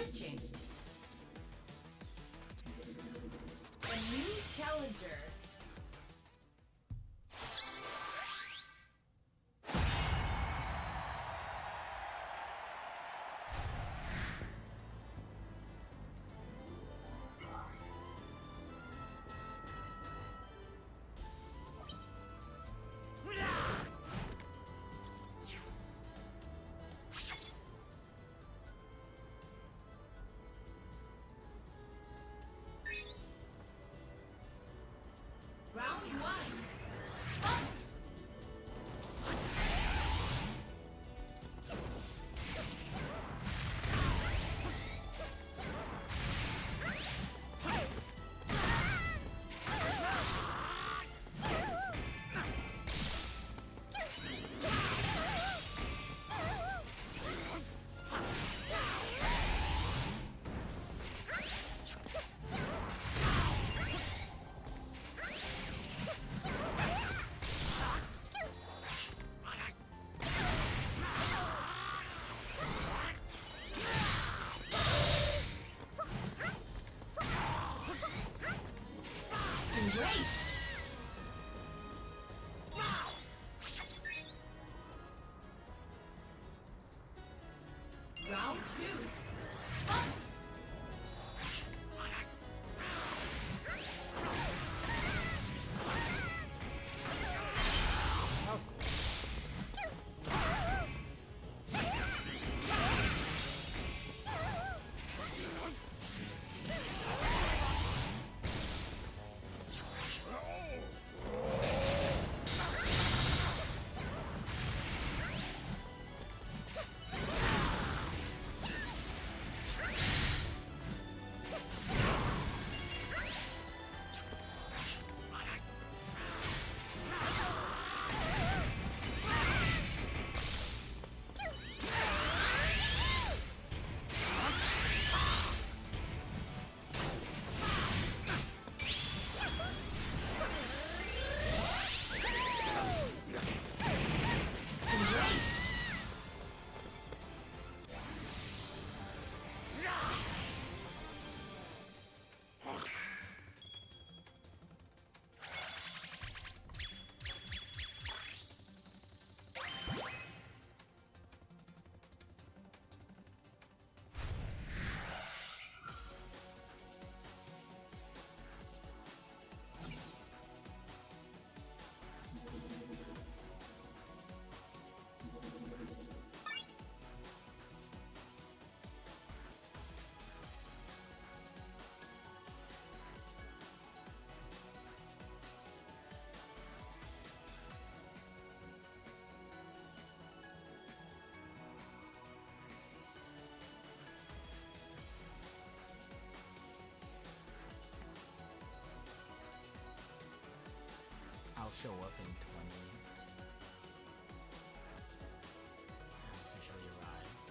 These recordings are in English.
Launching. A new challenger. Round one. Fight! Round two. Fight! That was cool. I'll show up in 20s. I've officially arrived.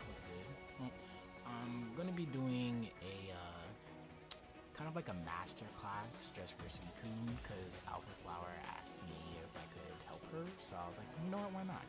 What's good? Well, I'm gonna be doing a kind of like a master class just for Suicune because AlphaFlower asked me if I could help her, so I was like, you know what, why not?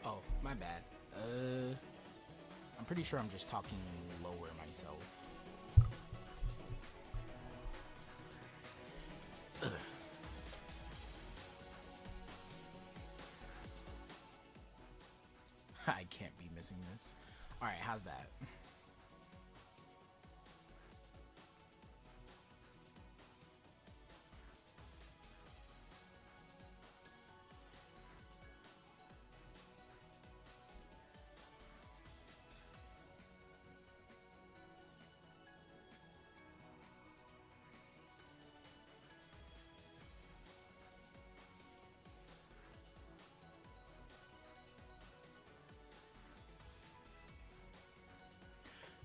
Oh, my bad. I'm pretty sure I'm just talking lower myself. I can't be missing this. Alright, how's that?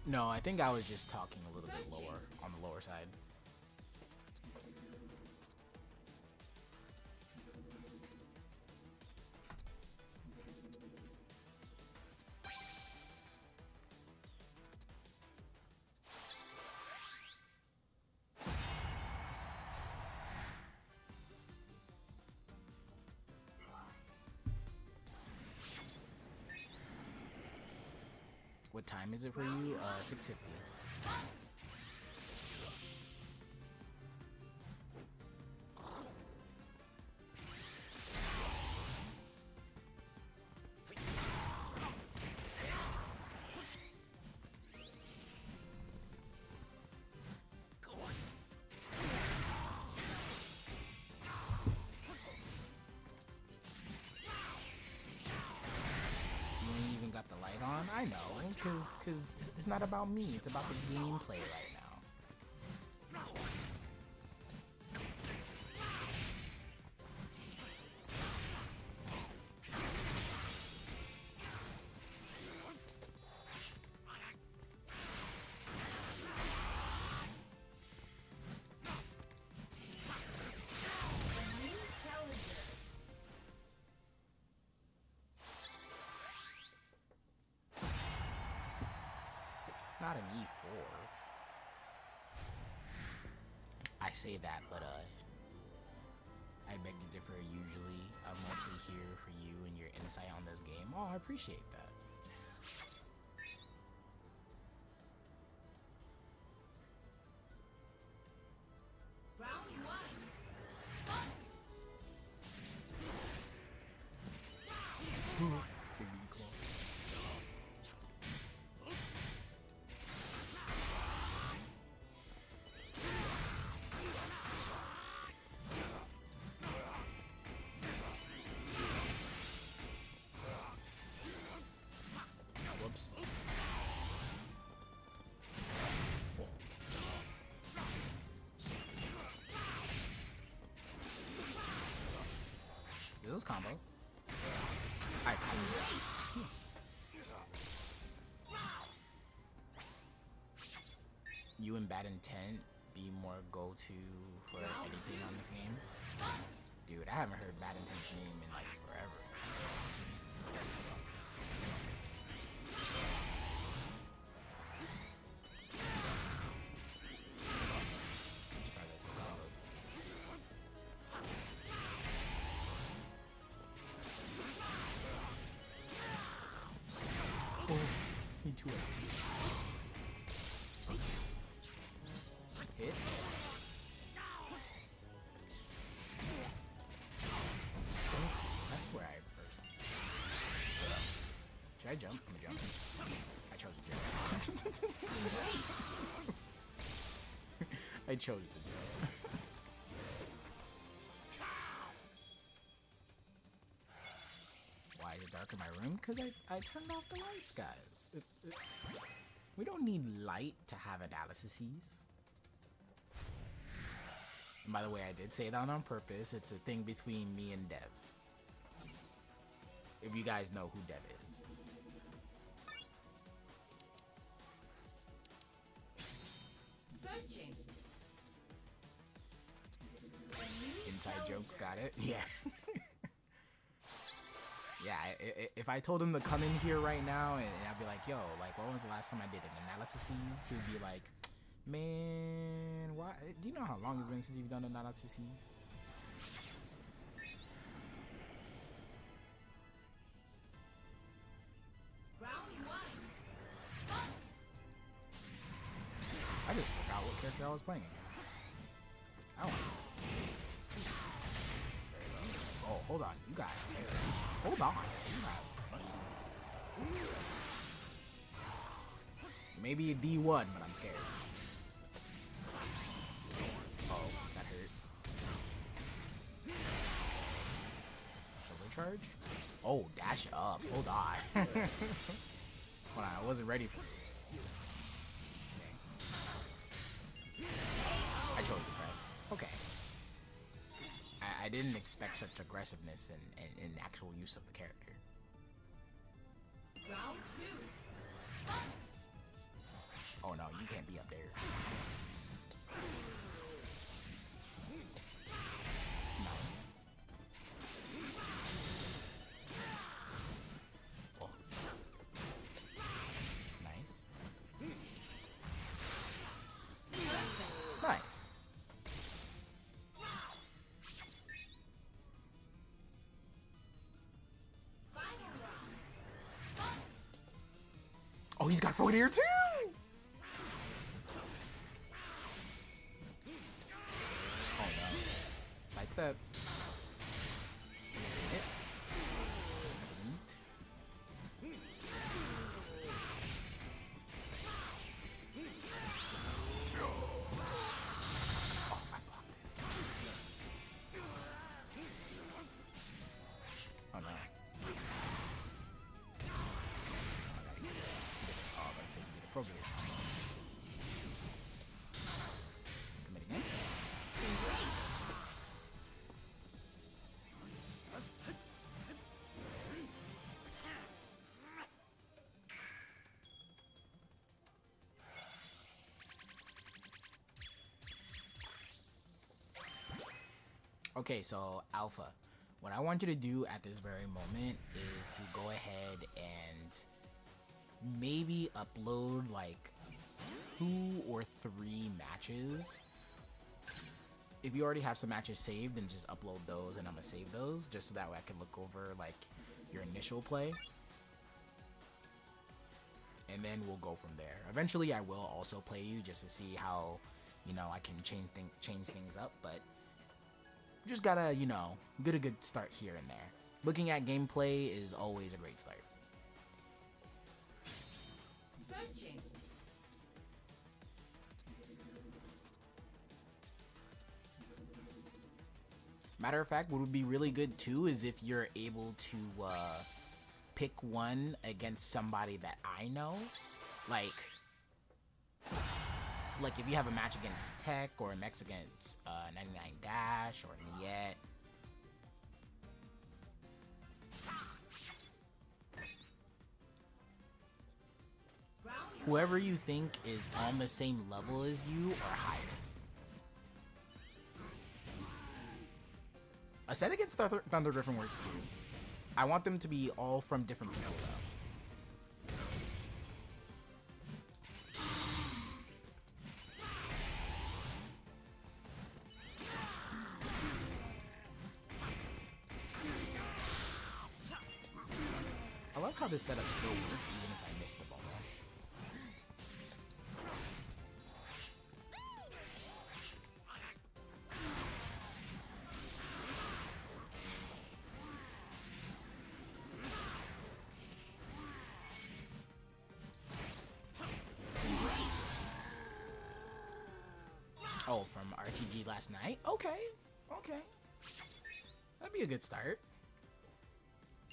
No, I think I was just talking a little bit lower, on the lower side. What time is it for you? 6:50. Got the light on. I know, cause it's not about me. It's about the gameplay right now. Not an E4. I say that, but I beg to differ. Usually, I'm mostly here for you and your insight on this game. Oh, I appreciate that. Round one. Big B claw. Whoops. Oh. This is combo. I You and Bad Intent be more go-to for anything on this game? Dude, I haven't heard Bad Intent's name in like forever. Oh, he 2x. Hit. That's where I burst. Should I jump? I'm gonna jump. I chose to jump. I chose to jump. Why is it dark in my room? Because I turned off the lights, guys. We don't need light to have analyses. And by the way, I did say that on purpose. It's a thing between me and Dev. If you guys know who Dev is. Searching. Inside jokes, got it? Yeah. Yeah, if I told him to come in here right now and I'd be like, yo, like, when was the last time I did an analysis? He'd be like, man, why? Do you know how long it's been since you've done analysis? Round one. I just forgot what character I was playing against. I don't know. Oh, hold on. You got it. Hold on. You got it. Maybe a D1, but I'm scared. Oh, that hurt. Shoulder charge? Oh, dash up. Hold on. Hold on, I wasn't ready for this. Okay. I chose to press. Okay. I didn't expect such aggressiveness in actual use of the character. Round two. Oh no, you can't be up there. Nice. Oh. Nice. Nice. Oh, he's got Frogadier too! Oh no. Sidestep. Hit. Oh, I blocked it. Oh no. Oh, let's say you get a Frogadier. Commit again. Okay, so Alpha, what I want you to do at this very moment is to go ahead and maybe upload like 2 or 3 matches. If you already have some matches saved, then just upload those and I'm gonna save those just so that way I can look over like your initial play. And then we'll go from there. Eventually I will also play you just to see how, you know, I can change things up, but just gotta, you know, get a good start here and there. Looking at gameplay is always a great start. Searching. Matter of fact, what would be really good too is if you're able to pick one against somebody that I know. Like if you have a match against Tech or a match against 99 Dash or Niet. Whoever you think is on the same level as you or higher. A set against Thunder Griffin works too. I want them to be all from different people though. I love how this setup still works even if I miss the ball rush. Oh, from RTG last night? Okay, okay. That'd be a good start.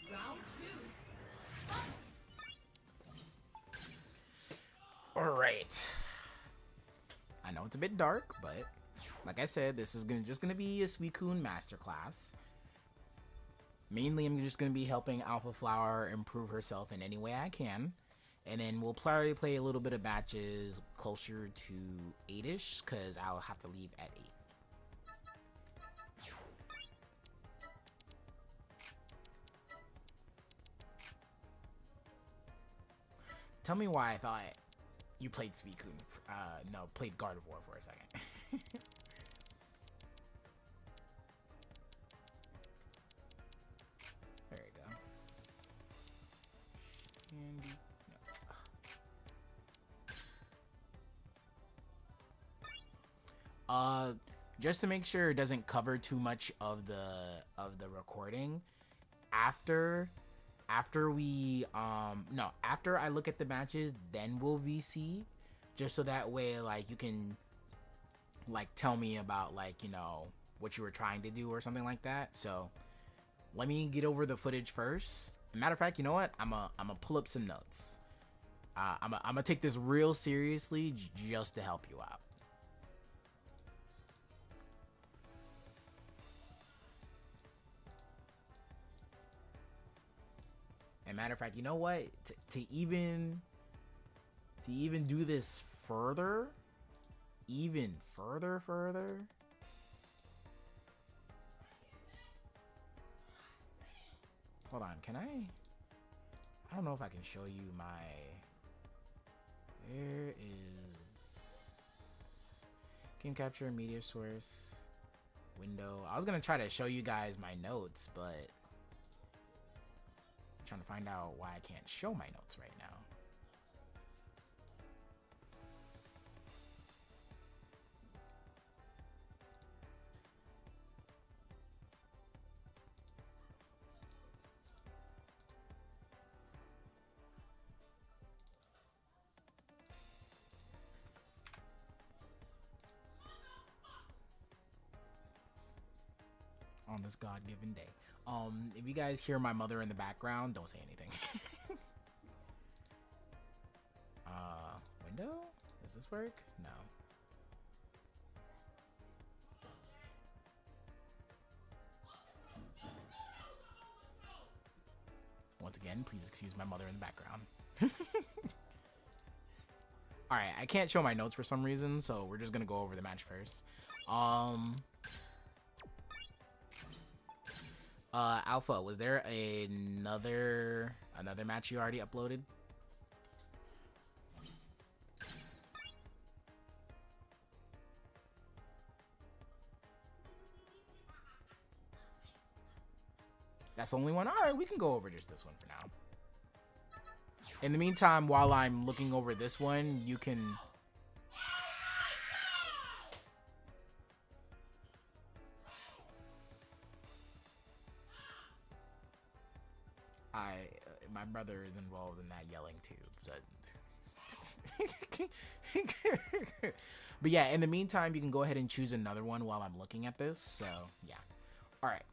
Round 2. Alright. I know it's a bit dark, but like I said, this is just gonna be a Suicune masterclass. Mainly, I'm just gonna be helping AlphaFlower improve herself in any way I can. And then we'll probably play a little bit of matches closer to 8-ish, because I'll have to leave at 8. Tell me why I thought you played Suicune. No, played Gardevoir for a second. There you go. Candy. No. Just to make sure it doesn't cover too much of the recording. After I look at the matches, then we'll VC, just so that way like you can like tell me about like, you know, what you were trying to do or something like that. So let me get over the footage first. Matter of fact, you know what? I'm a pull up some notes. I'm gonna take this real seriously just to help you out. And matter of fact, you know what? To even do this further? Even further? Hold on, can I don't know if I can show you my... Where is... Game capture, media source, window. I was gonna try to show you guys my notes, but... I'm trying to find out why I can't show my notes right now. On this God-given day. If you guys hear my mother in the background, don't say anything. Window? Does this work? No. Once again, please excuse my mother in the background. Alright, I can't show my notes for some reason, so we're just gonna go over the match first. Alpha, was there another match you already uploaded? That's the only one? Alright, we can go over just this one for now. In the meantime, while I'm looking over this one, you can... my brother is involved in that yelling too, but yeah, in the meantime, you can go ahead and choose another one while I'm looking at this, so yeah. All right.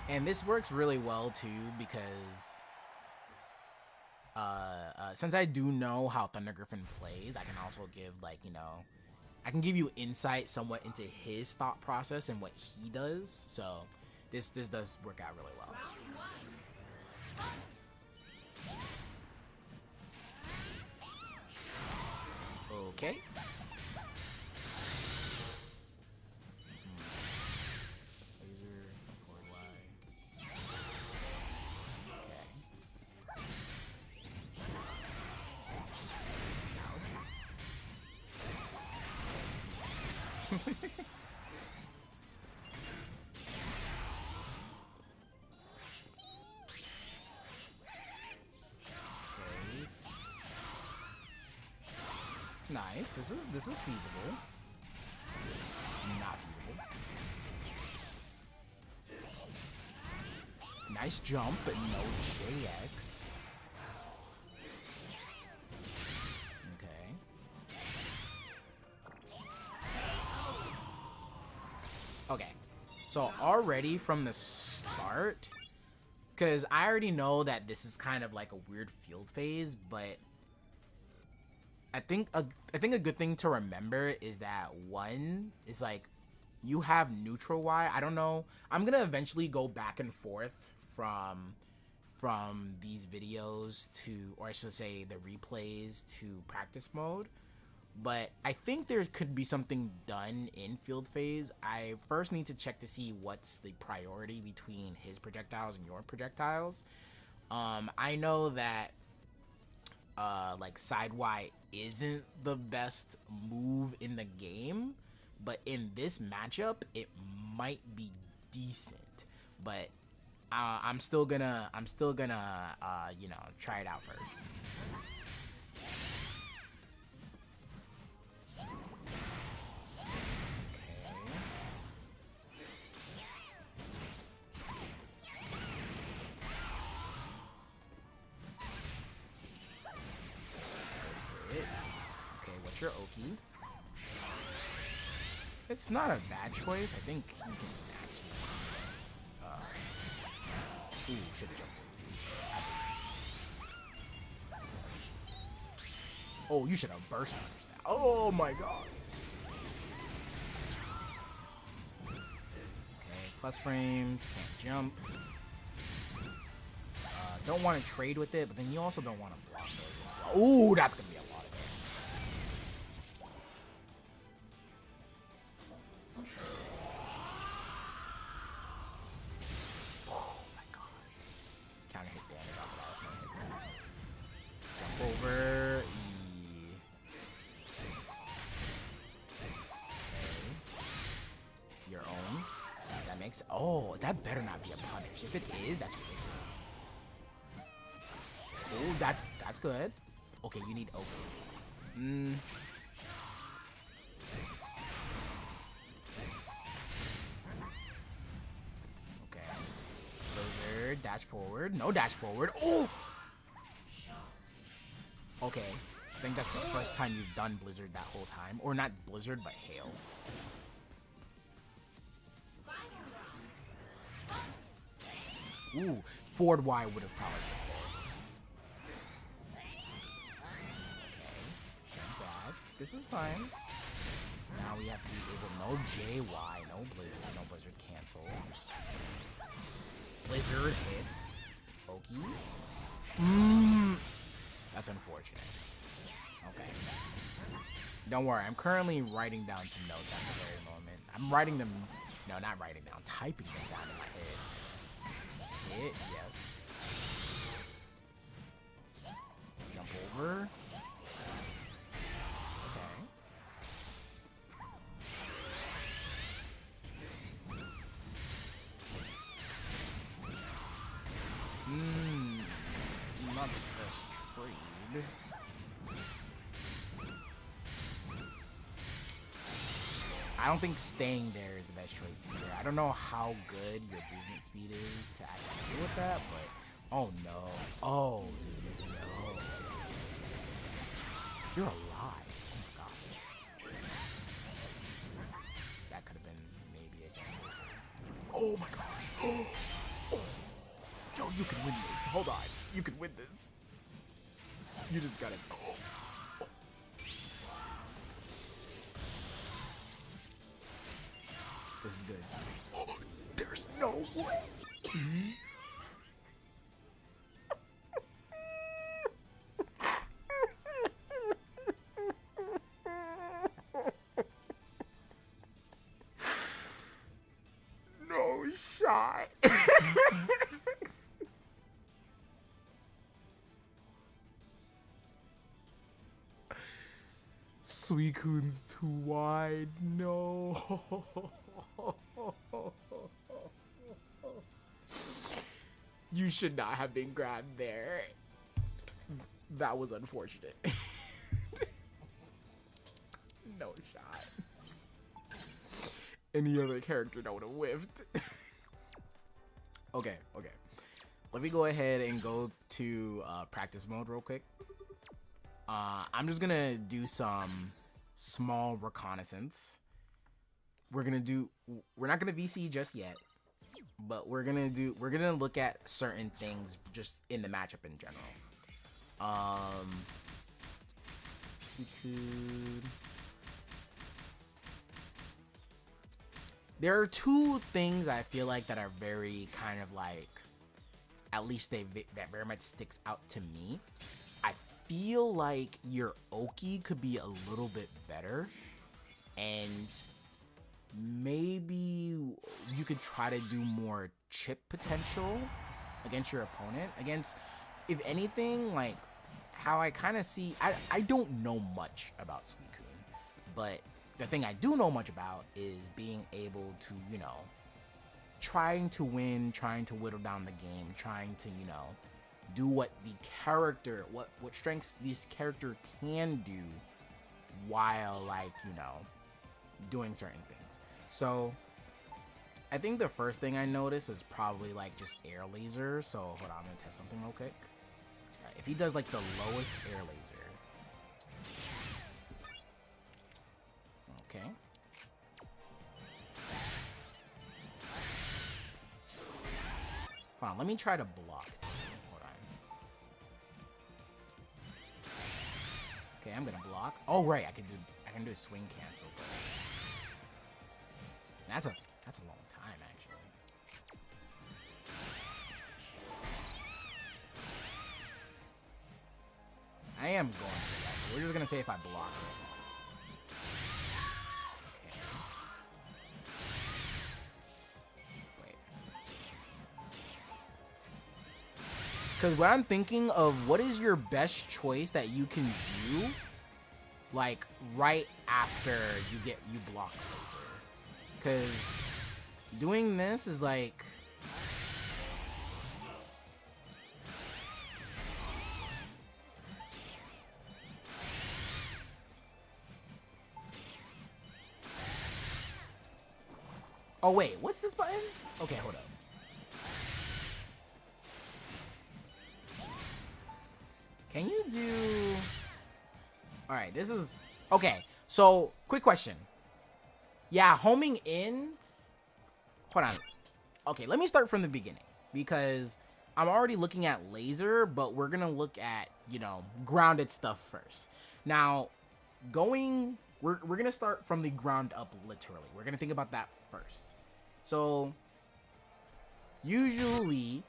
And this works really well too, because since I do know how Thunder Griffin plays, I can also give, like, you know, I can give you insight somewhat into his thought process and what he does. So this does work out really well. Okay. Laser, forward Y. Okay. Nice. This is feasible. Not feasible. Nice jump, but no JX. Okay. Okay. So already from the start, because I already know that this is kind of like a weird field phase, but I think a good thing to remember is that one is like you have neutral Y. I don't know. I'm gonna eventually go back and forth from these videos to, or I should say, the replays to practice mode. But I think there could be something done in field phase. I first need to check to see what's the priority between his projectiles and your projectiles. I know that like side Y isn't the best move in the game, but in this matchup it might be decent. But I'm still gonna you know, try it out first. Your Oki. It's not a bad choice. I think you can actually. Ooh, should have jumped in. Oh, you should have burst punched that. Oh my god. Okay, plus frames, can't jump. Don't want to trade with it, but then you also don't want to block those as well. Ooh, that's gonna be a lot of damage. Oh my gosh. Counter hit damage off of that. So jump over. Okay. Your own. That makes. Oh, that better not be a punish. If it is, that's ridiculous. Oh, that's good. Okay, you need Oki. Okay. Blizzard, dash forward. No dash forward. Oh! Okay. I think that's the first time you've done Blizzard that whole time. Or not Blizzard, but Hail. Ooh, forward Y would have probably been there. Okay, jump back. This is fine. Now we have to be able, no JY, no Blizzard cancel. Blizzard hits. Oki. That's unfortunate. Okay. Don't worry, I'm currently writing down some notes at the very moment. I'm writing them, no, not writing down, typing them down in my head. Hit, yes. Jump over. Okay. Not the best trade. I don't think staying there is the best choice either. I don't know how good your movement speed is to actually deal with that, but oh no. Oh no. You're alive. Oh my god. That could have been maybe a game. Oh my gosh. Oh. Yo, you can win this. Hold on. You can win this. You just gotta. Oh. This is good. Oh, there's no way. No shot. Suicune's too wide. No. You should not have been grabbed there. That was unfortunate. No shot. Any other character that would have whiffed. Okay. Let me go ahead and go to practice mode real quick. I'm just gonna do some small reconnaissance. We're not gonna VC just yet, but we're gonna look at certain things just in the matchup in general. There are two things I feel like that are very kind of like, at least that very much sticks out to me. I feel like your Oki could be a little bit better, and maybe you could try to do more chip potential against your opponent. If anything, like how I kind of see, I don't know much about Suicune, but the thing I do know much about is being able to, you know, trying to win, trying to whittle down the game, trying to, you know, do what the character, what strengths this character can do while, like, you know, doing certain things. So I think the first thing I notice is probably like just air laser. So hold on, I'm gonna test something real quick. All right, if he does like the lowest air laser. Okay. Hold on, let me try to block. Hold on. Okay, I'm gonna block. Oh right, I can do a swing cancel. That's a long time actually. I am going for that. We're just gonna say if I block it. Because what I'm thinking of, what is your best choice that you can do, like, right after you block laser? Because doing this is like... Oh, wait, what's this button? Okay, hold up. Can you do... Alright, this is... Okay, so, quick question. Yeah, homing in... Hold on. Okay, let me start from the beginning. Because I'm already looking at laser, but we're gonna look at, you know, grounded stuff first. Now, going... We're gonna start from the ground up, literally. We're gonna think about that first. So, usually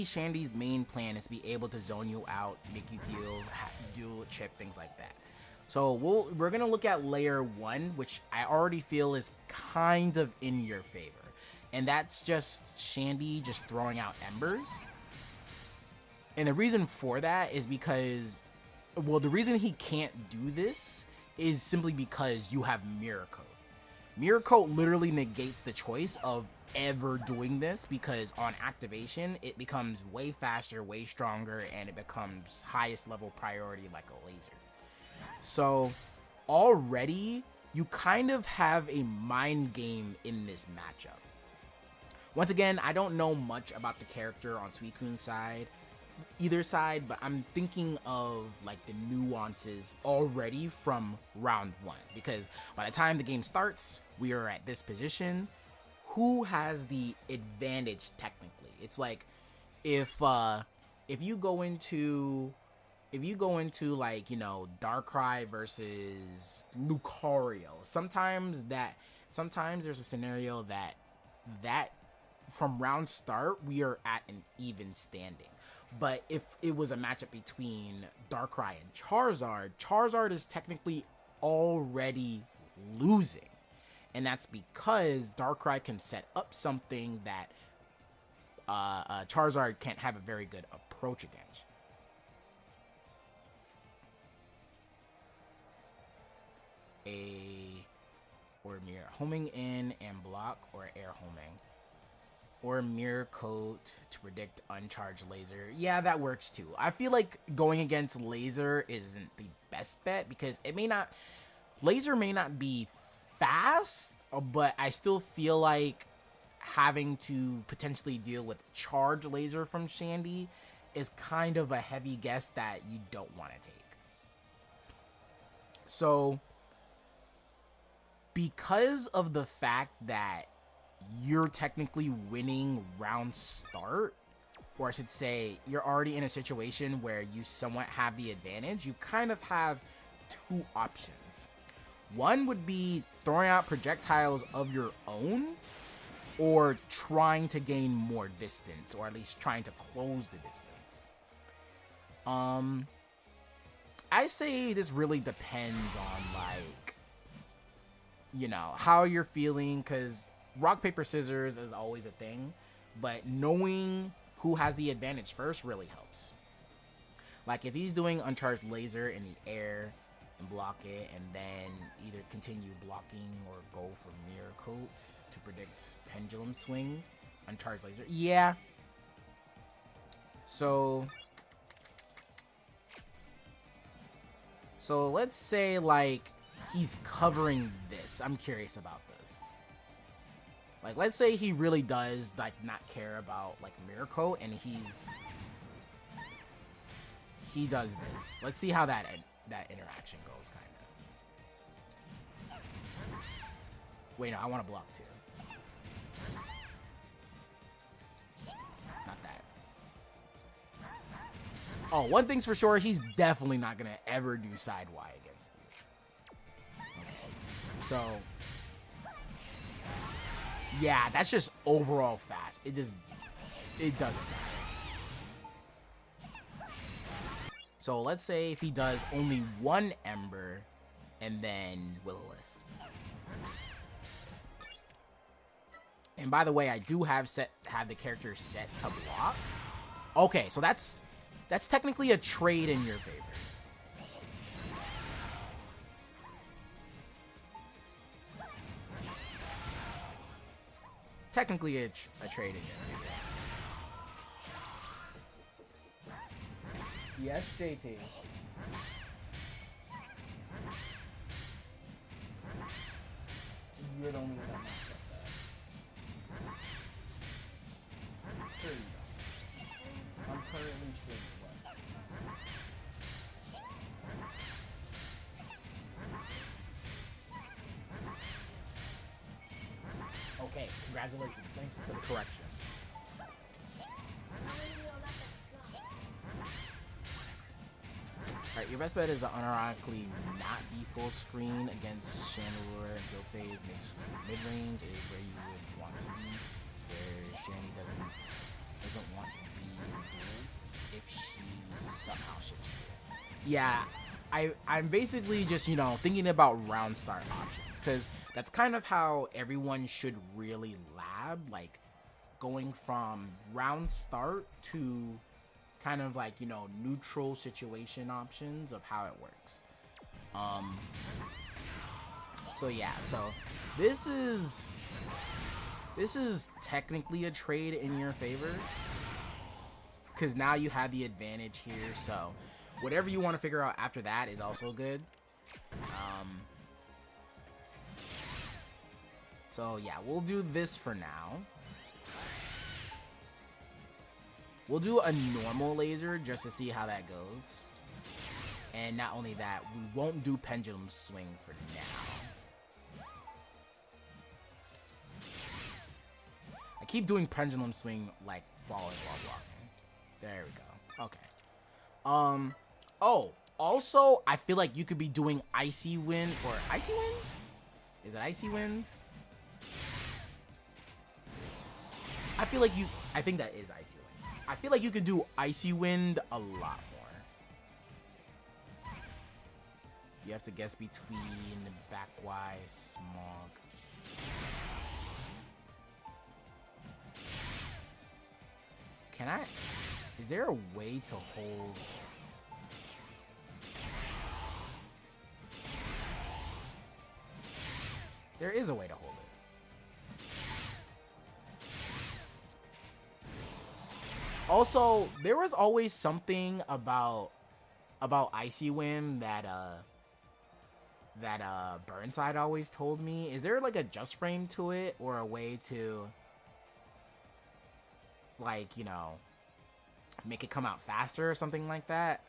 Shandy's main plan is to be able to zone you out, make you dual chip, things like that. So we're gonna look at layer 1, which I already feel is kind of in your favor, and that's just Shandy just throwing out embers. And the reason for that is because, well, the reason he can't do this is simply because you have Mirror Coat. Mirror Coat literally negates the choice of ever doing this, because on activation it becomes way faster, way stronger, and it becomes highest level priority like a laser. So already you kind of have a mind game in this matchup. Once again, I don't know much about the character on Suicune's side, either side, but I'm thinking of like the nuances already from round 1, because by the time the game starts, we are at this position. Who has the advantage technically? It's like if you go into like, you know, Darkrai versus Lucario, sometimes there's a scenario that from round start we are at an even standing. But if it was a matchup between Darkrai and Charizard is technically already losing. And that's because Darkrai can set up something that Charizard can't have a very good approach against. Or mirror homing in and block, or air homing. Or Mirror Coat to predict uncharged laser. Yeah, that works too. I feel like going against laser isn't the best bet, because laser may not be fast, but I still feel like having to potentially deal with charge laser from Shandy is kind of a heavy guess that you don't want to take. So because of the fact that you're technically winning round start, or I should say you're already in a situation where you somewhat have the advantage, you kind of have two options. One would be throwing out projectiles of your own, or trying to gain more distance, or at least trying to close the distance. I say this really depends on, like, you know, how you're feeling, because rock, paper, scissors is always a thing, but knowing who has the advantage first really helps. Like, if he's doing uncharged laser in the air and block it, and then either continue blocking or go for Mirror Coat to predict pendulum swing, uncharged laser. Yeah. So let's say, like, he's covering this. I'm curious about this. Like, let's say he really does, like, not care about, like, Mirror Coat, and he does this. Let's see how that interaction goes, kind of. Wait, no, I want to block too. Not that. Oh, one thing's for sure, he's definitely not gonna ever do side Y against you. Okay. So, yeah, that's just overall fast. It doesn't matter. So let's say if he does only one Ember and then Will-O-Wisp. And by the way, I do have the character set to block. Okay, so that's technically a trade in your favor. Technically a trade in your favor. Yes, JT. You're the only one that knocked up that. Sure you don't. I'm currently streaming. Okay, congratulations. Thank you for the correction. Alright, your best bet is to unironically not be full screen against Chandelure and Guild Phase. Mid-range is where you would want to be, where Shandy doesn't want to be in duel if she somehow shifts to it. Yeah, I'm basically just, you know, thinking about round start options, because that's kind of how everyone should really lab, like going from round start to kind of like, you know, neutral situation options of how it works. So yeah, so this is technically a trade in your favor, because now you have the advantage here. So whatever you want to figure out after that is also good. So yeah, we'll do this for now. We'll do a normal laser just to see how that goes. And not only that, we won't do pendulum swing for now. I keep doing pendulum swing like falling while blocking. There we go. Okay. Oh, also, I feel like you could be doing Icy Wind or Icy Wind? Is it Icy Wind? I think that is Icy Wind. I feel like you could do Icy Wind a lot more. You have to guess between Backwise, Smog. Is there a way to hold? There is a way to hold it. Also, there was always something about Icy Wind that Burnside always told me. Is there like a just frame to it, or a way to, like, you know, make it come out faster or something like that?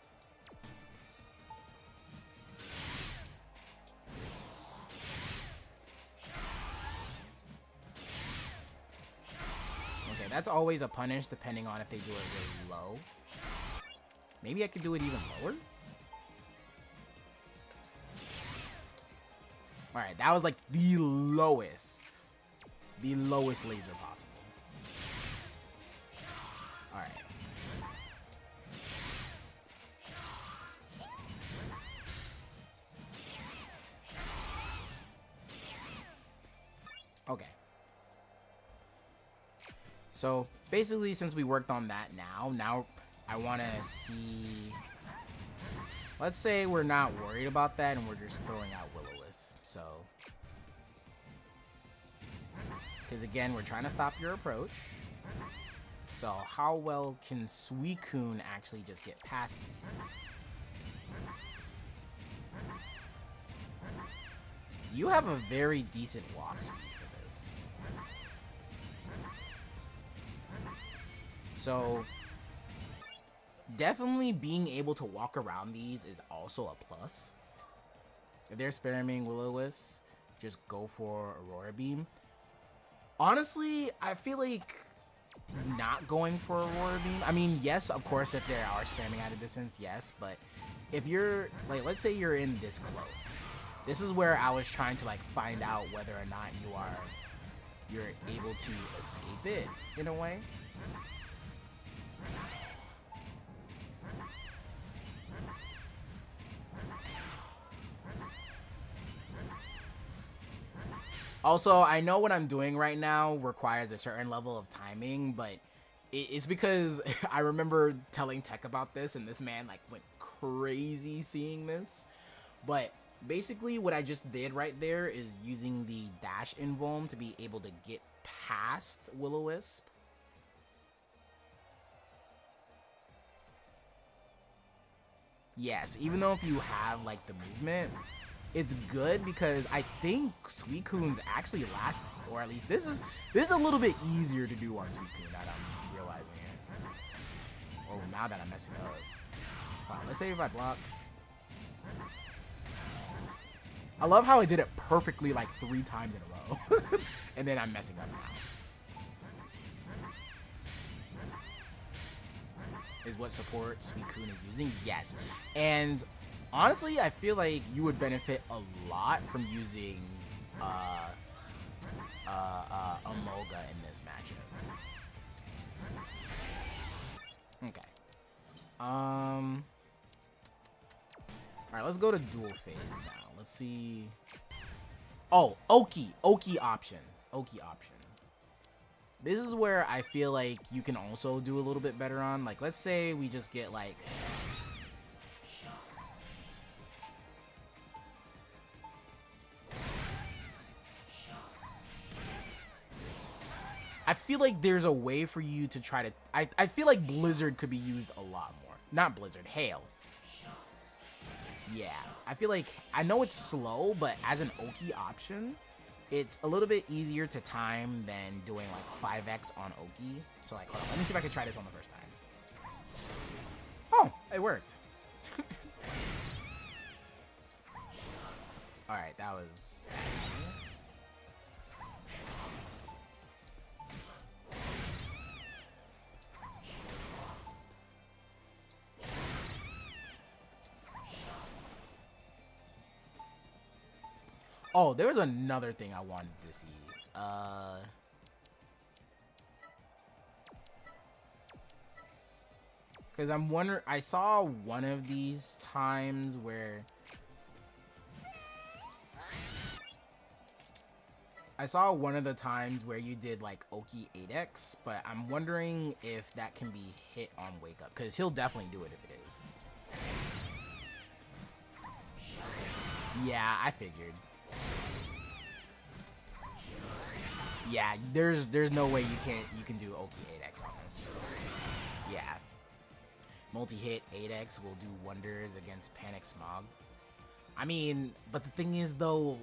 Okay, that's always a punish depending on if they do it really low. Maybe I could do it even lower? Alright, that was like the lowest laser possible. Alright. Okay. So basically, since we worked on that now I want to see. Let's say we're not worried about that and we're just throwing out Will-O-Wisp. So, because again, we're trying to stop your approach. So how well can Suicune actually just get past these? You have a very decent walk speed for this. So definitely being able to walk around these is also a plus. If they're spamming Will-O-Wisp, just go for Aurora Beam. Honestly, I feel like not going for Aurora Beam. I mean, yes, of course, if they are spamming at a distance, yes. But if you're, like, let's say you're in this close. This is where I was trying to, like, find out whether or not you're able to escape it in a way. Also, I know what I'm doing right now requires a certain level of timing, but it's because I remember telling Tech about this, and this man like went crazy seeing this. But basically, what I just did right there is using the dash invuln to be able to get past Will-O-Wisp. Yes, even though if you have like the movement, it's good because I think Suicune's actually lasts, or at least this is a little bit easier to do on Suicune that I'm realizing it. Oh, now that I'm messing up. Wow, let's say if I block. I love how I did it perfectly like 3 times in a row. And then I'm messing up now. Is what support Suicune is using? Yes. And honestly, I feel like you would benefit a lot from using Amoga in this matchup. Okay. Alright, let's go to dual phase now. Let's see. Oh, Oki options. Oki options. This is where I feel like you can also do a little bit better on. Like, let's say we just get like I feel like there's a way for you to try to I feel like Blizzard could be used a lot more. Not Blizzard, Hail. Yeah, I feel like I know it's slow, but as an Oki option, it's a little bit easier to time than doing like 5x on Oki. So like, hold on, let me see if I can try this on the first time. Oh, it worked. All right, that was bad. Oh, there was another thing I wanted to see. Because I'm wondering, I saw one of these times where you did like Oki 8x, but I'm wondering if that can be hit on Wake Up, because he'll definitely do it if it is. Yeah, I figured. Yeah, there's no way you can do Oki 8x on this. Yeah. Multi-hit 8x will do wonders against Panic Smog. I mean, but the thing is though,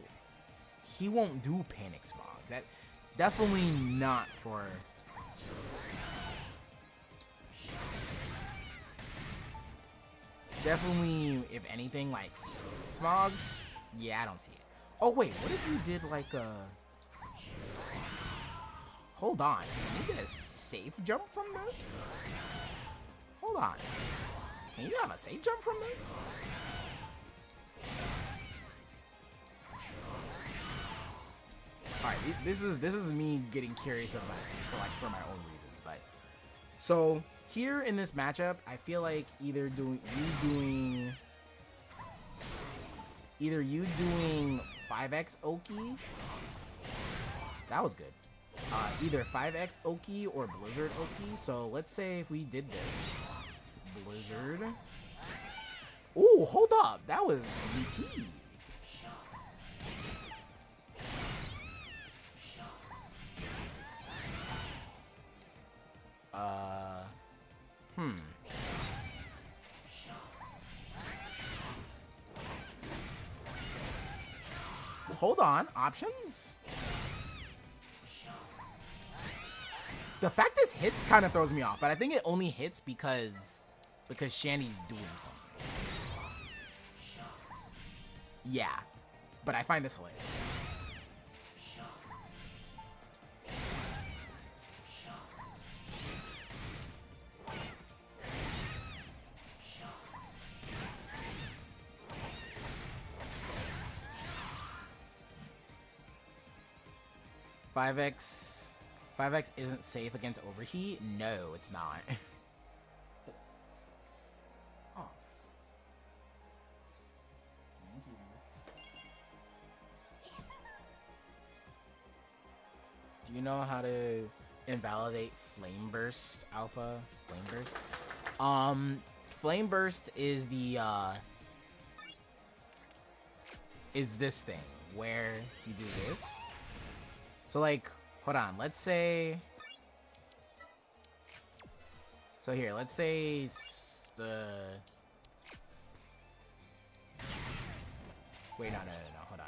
he won't do Panic Smog. That definitely not for definitely, if anything, like Smog. Yeah, I don't see it. Oh wait, what if you did like a hold on, can you get a safe jump from this? Hold on. Can you have a safe jump from this? Alright, this is me getting curious of myself for my own reasons, but so here in this matchup, I feel like either you doing 5x Oki. That was good. Either 5x Oki or Blizzard Oki. So let's say if we did this, Blizzard. Oh, hold up, that was BT. Hold on, options? The fact this hits kind of throws me off, but I think it only hits because Shandy's doing something. Yeah, but I find this hilarious. Five X isn't safe against overheat? No, it's not. Oh. Do you know how to invalidate Flame Burst, Alpha? Flame Burst? Flame Burst is the, is this thing where you do this. So, like, hold on. Let's say... So here, let's say... Wait, no, hold on.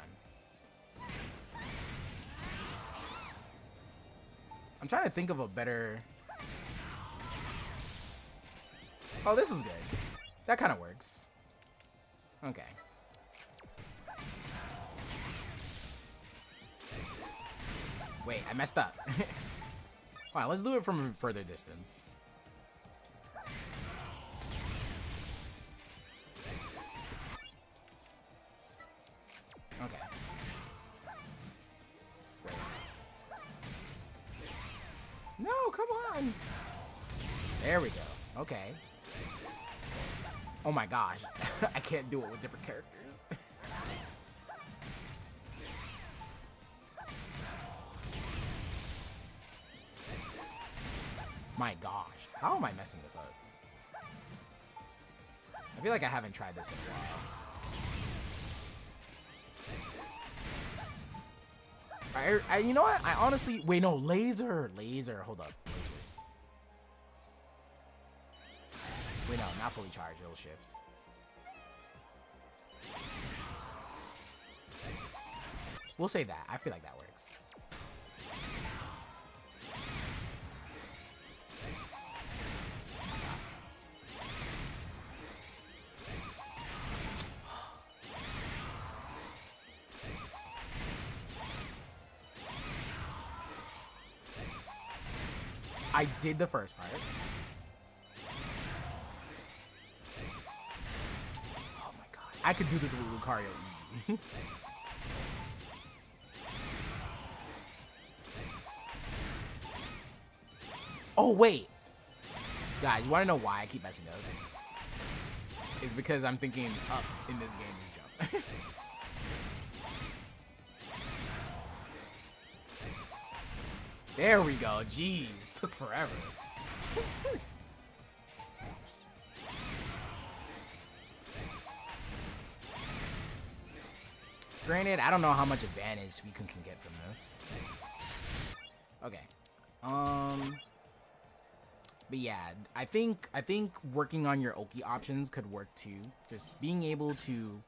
I'm trying to think of a better... Oh, this is good. That kind of works. Okay. Wait, I messed up. Alright, let's do it from a further distance. Okay. Wait. No, come on. There we go. Okay. Oh my gosh. I can't do it with different characters. My gosh. How am I messing this up? I feel like I haven't tried this in a while. You know what? I honestly... Wait, no. Laser. Laser. Hold up. Wait, no. Not fully charged. It'll shift. We'll say that. I feel like that works. I did the first part. Oh my god. I could do this with Lucario easy. Oh, wait. Guys, you want to know why I keep messing up? It's because I'm thinking up in this game and jump. There we go. Jeez. Took forever. Granted, I don't know how much advantage Suicune can get from this. Okay. But yeah, I think working on your Oki options could work too. Just being able to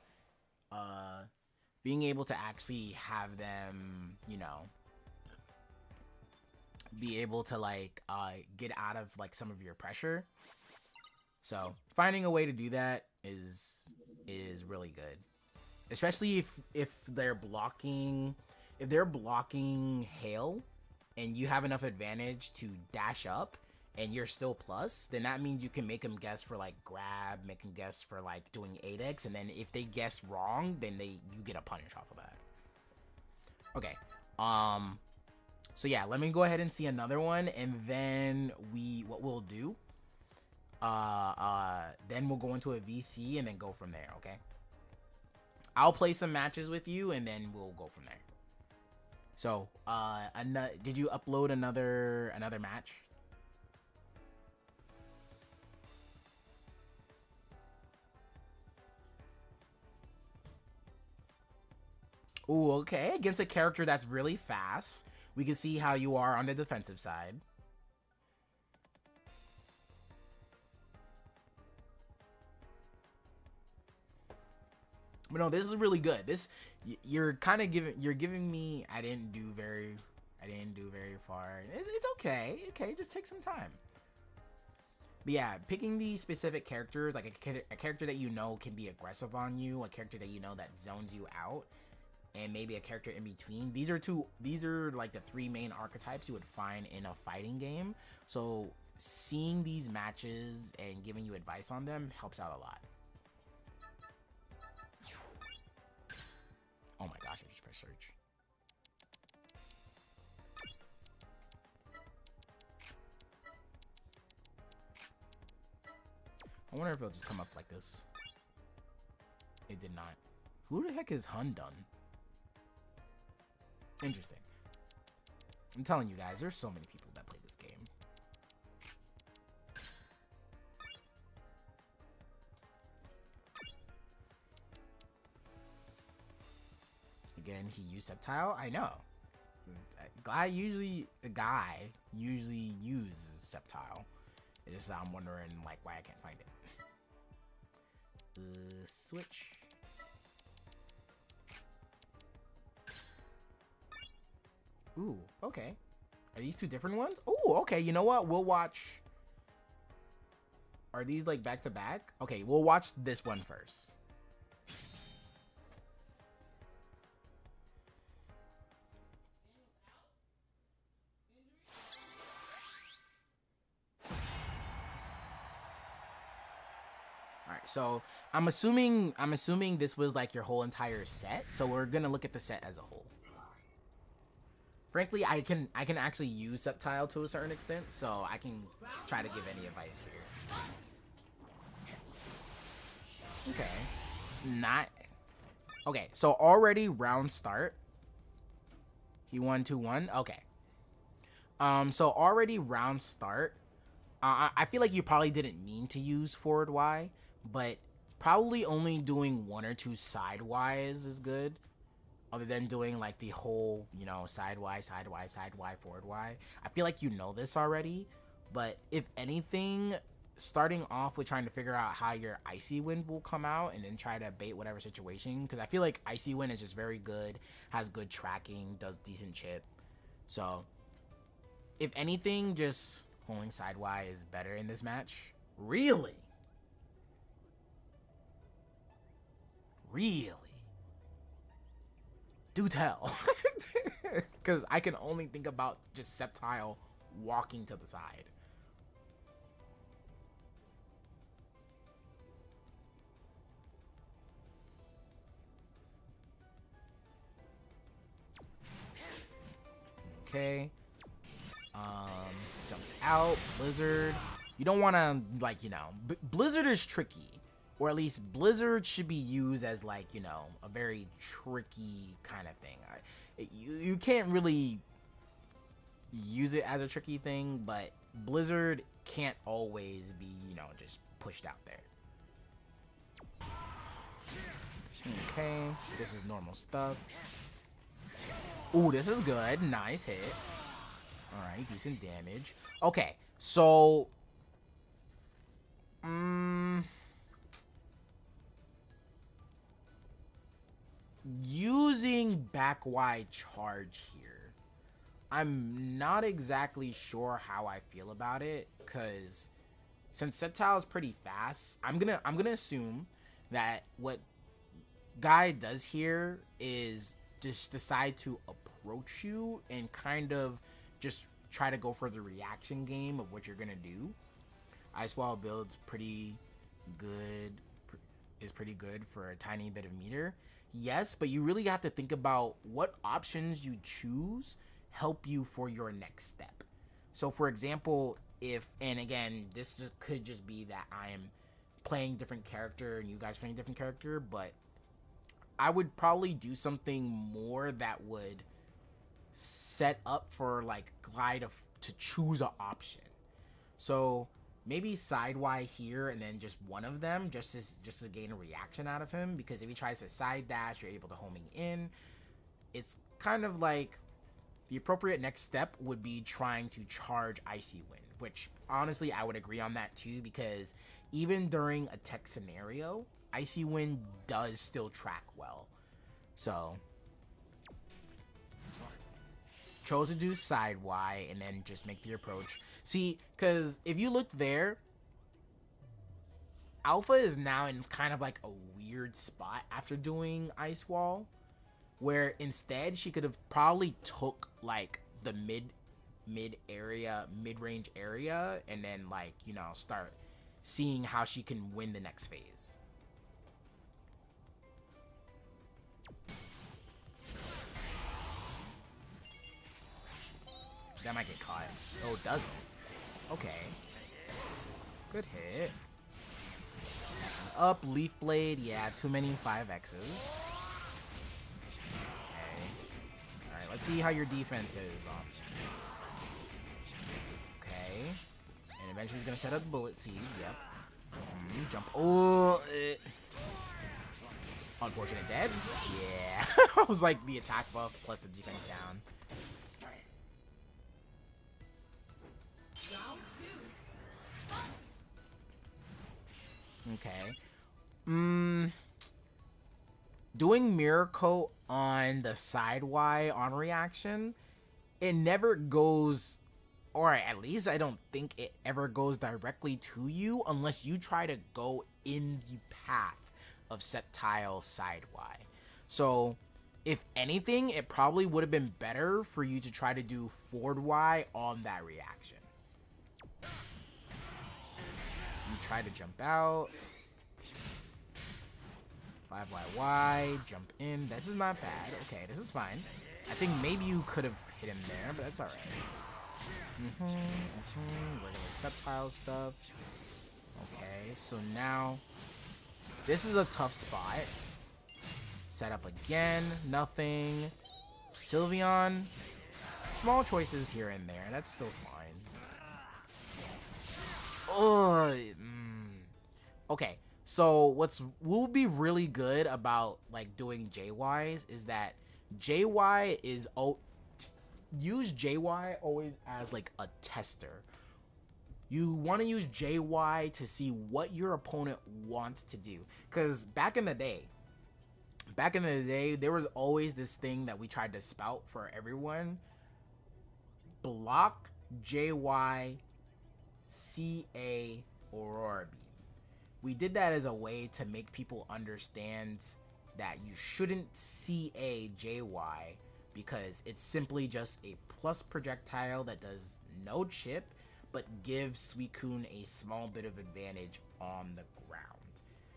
actually have them, you know, be able to like get out of like some of your pressure. So finding a way to do that is really good, especially if they're blocking hail and you have enough advantage to dash up and you're still plus, then that means you can make them guess for like grab, make them guess for like doing 8x, and then if they guess wrong, then you get a punish off of that. Okay. So yeah, let me go ahead and see another one, and then what we'll do, then we'll go into a VC and then go from there, okay? I'll play some matches with you, and then we'll go from there. So, did you upload another match? Ooh, okay. Against a character that's really fast. We can see how you are on the defensive side. But no, this is really good. You're giving me. I didn't do very far. It's okay. Okay, just take some time. But yeah, picking the specific characters, like a character that you know can be aggressive on you, a character that you know that zones you out, and maybe a character in between. These are like the three main archetypes you would find in a fighting game. So seeing these matches and giving you advice on them helps out a lot. Oh my gosh, I just pressed search. I wonder if it'll just come up like this. It did not. Who the heck is Hun done? Interesting. I'm telling you guys, there's so many people that play this game. Again, he used Sceptile. I know. A guy usually uses Sceptile. It's just that I'm wondering like why I can't find it. Switch. Ooh, okay. Are these two different ones? Ooh, okay. You know what? We'll watch. Are these like back to back? Okay, we'll watch this one first. Alright, so I'm assuming this was like your whole entire set, so we're gonna look at the set as a whole. Frankly, I can actually use Sceptile to a certain extent, so I can try to give any advice here. Okay. Not okay, so already round start. He won 2-1. Okay. So already round start. I feel like you probably didn't mean to use forward Y, but probably only doing 1 or 2 side Ys is good. Other than doing like the whole, you know, side Y, side Y, side Y, forward Y. I feel like you know this already, but if anything, starting off with trying to figure out how your Icy Wind will come out and then try to bait whatever situation, because I feel like Icy Wind is just very good, has good tracking, does decent chip. So if anything, just holding side Y is better in this match. Really? Really? Do tell. Because I can only think about just Sceptile walking to the side. Okay. Jumps out. Blizzard. You don't want to, like, you know, Blizzard is tricky. Or at least Blizzard should be used as, like, you know, a very tricky kind of thing. You can't really use it as a tricky thing, but Blizzard can't always be, you know, just pushed out there. Okay, this is normal stuff. Ooh, this is good. Nice hit. Alright, decent damage. Okay, so... using back Y charge here, I'm not exactly sure how I feel about it, because since Sceptile is pretty fast, I'm gonna assume that what Guy does here is just decide to approach you and kind of just try to go for the reaction game of what you're gonna do. Ice Wall build's pretty good, is pretty good for a tiny bit of meter. Yes, but you really have to think about what options you choose help you for your next step. So for example, and again, this could just be that I am playing different character and you guys playing different character, but I would probably do something more that would set up for like Glide to choose an option. So maybe side Y here and then just one of them just to gain a reaction out of him, because if he tries to side dash, you're able to homing in. It's kind of like the appropriate next step would be trying to charge Icy Wind, which honestly I would agree on that too, because even during a tech scenario, Icy Wind does still track well. So chose to do side Y and then just make the approach. See, because if you look there, Alpha is now in kind of like a weird spot after doing Ice Wall, where instead she could have probably took like the mid-range area, and then like, you know, start seeing how she can win the next phase. That might get caught. Oh, it doesn't. Okay. Good hit. Up, Leaf Blade. Yeah, too many 5Xs. Okay. Alright, Let's see how your defense is on this. Okay. And eventually he's gonna set up the bullet seed. Yep. Jump. Oh. Unfortunate dead. Yeah. I was like the attack buff plus the defense down. Okay. Doing mirror coat on the side Y on reaction, it never goes, or at least I don't think it ever goes directly to you unless you try to go in the path of Sceptile side Y. So if anything, it probably would have been better for you to try to do forward Y on that reaction. You try to jump out. 5YY, jump in. This is not bad. Okay, this is fine. I think maybe you could have hit him there, but that's alright. Regular Sceptile stuff. Okay, so now this is a tough spot. Set up again. Nothing. Sylveon. Small choices here and there. That's still fine. Okay. So what's will be really good about like doing JYs is that JY is use JY always as like a tester. You want to use JY to see what your opponent wants to do, because back in the day there was always this thing that we tried to spout for everyone: block JY CA Aurora Beam. We did that as a way to make people understand that you shouldn't CA JY because it's simply just a plus projectile that does no chip but gives Suicune a small bit of advantage on the ground.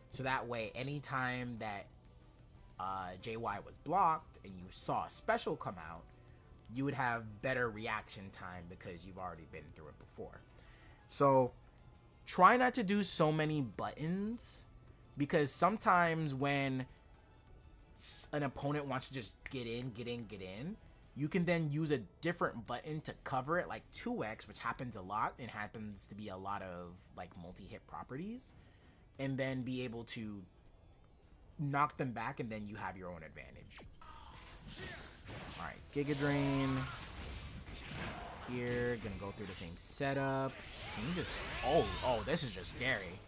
So that way, anytime that JY was blocked and you saw a special come out, you would have better reaction time because you've already been through it before. So try not to do so many buttons, because sometimes when an opponent wants to just get in, you can then use a different button to cover it, like 2x, which happens a lot and happens to be a lot of like multi-hit properties, and then be able to knock them back, and then you have your own advantage. Alright, Giga Drain. Here, gonna go through the same setup. Can you just... Oh, this is just scary.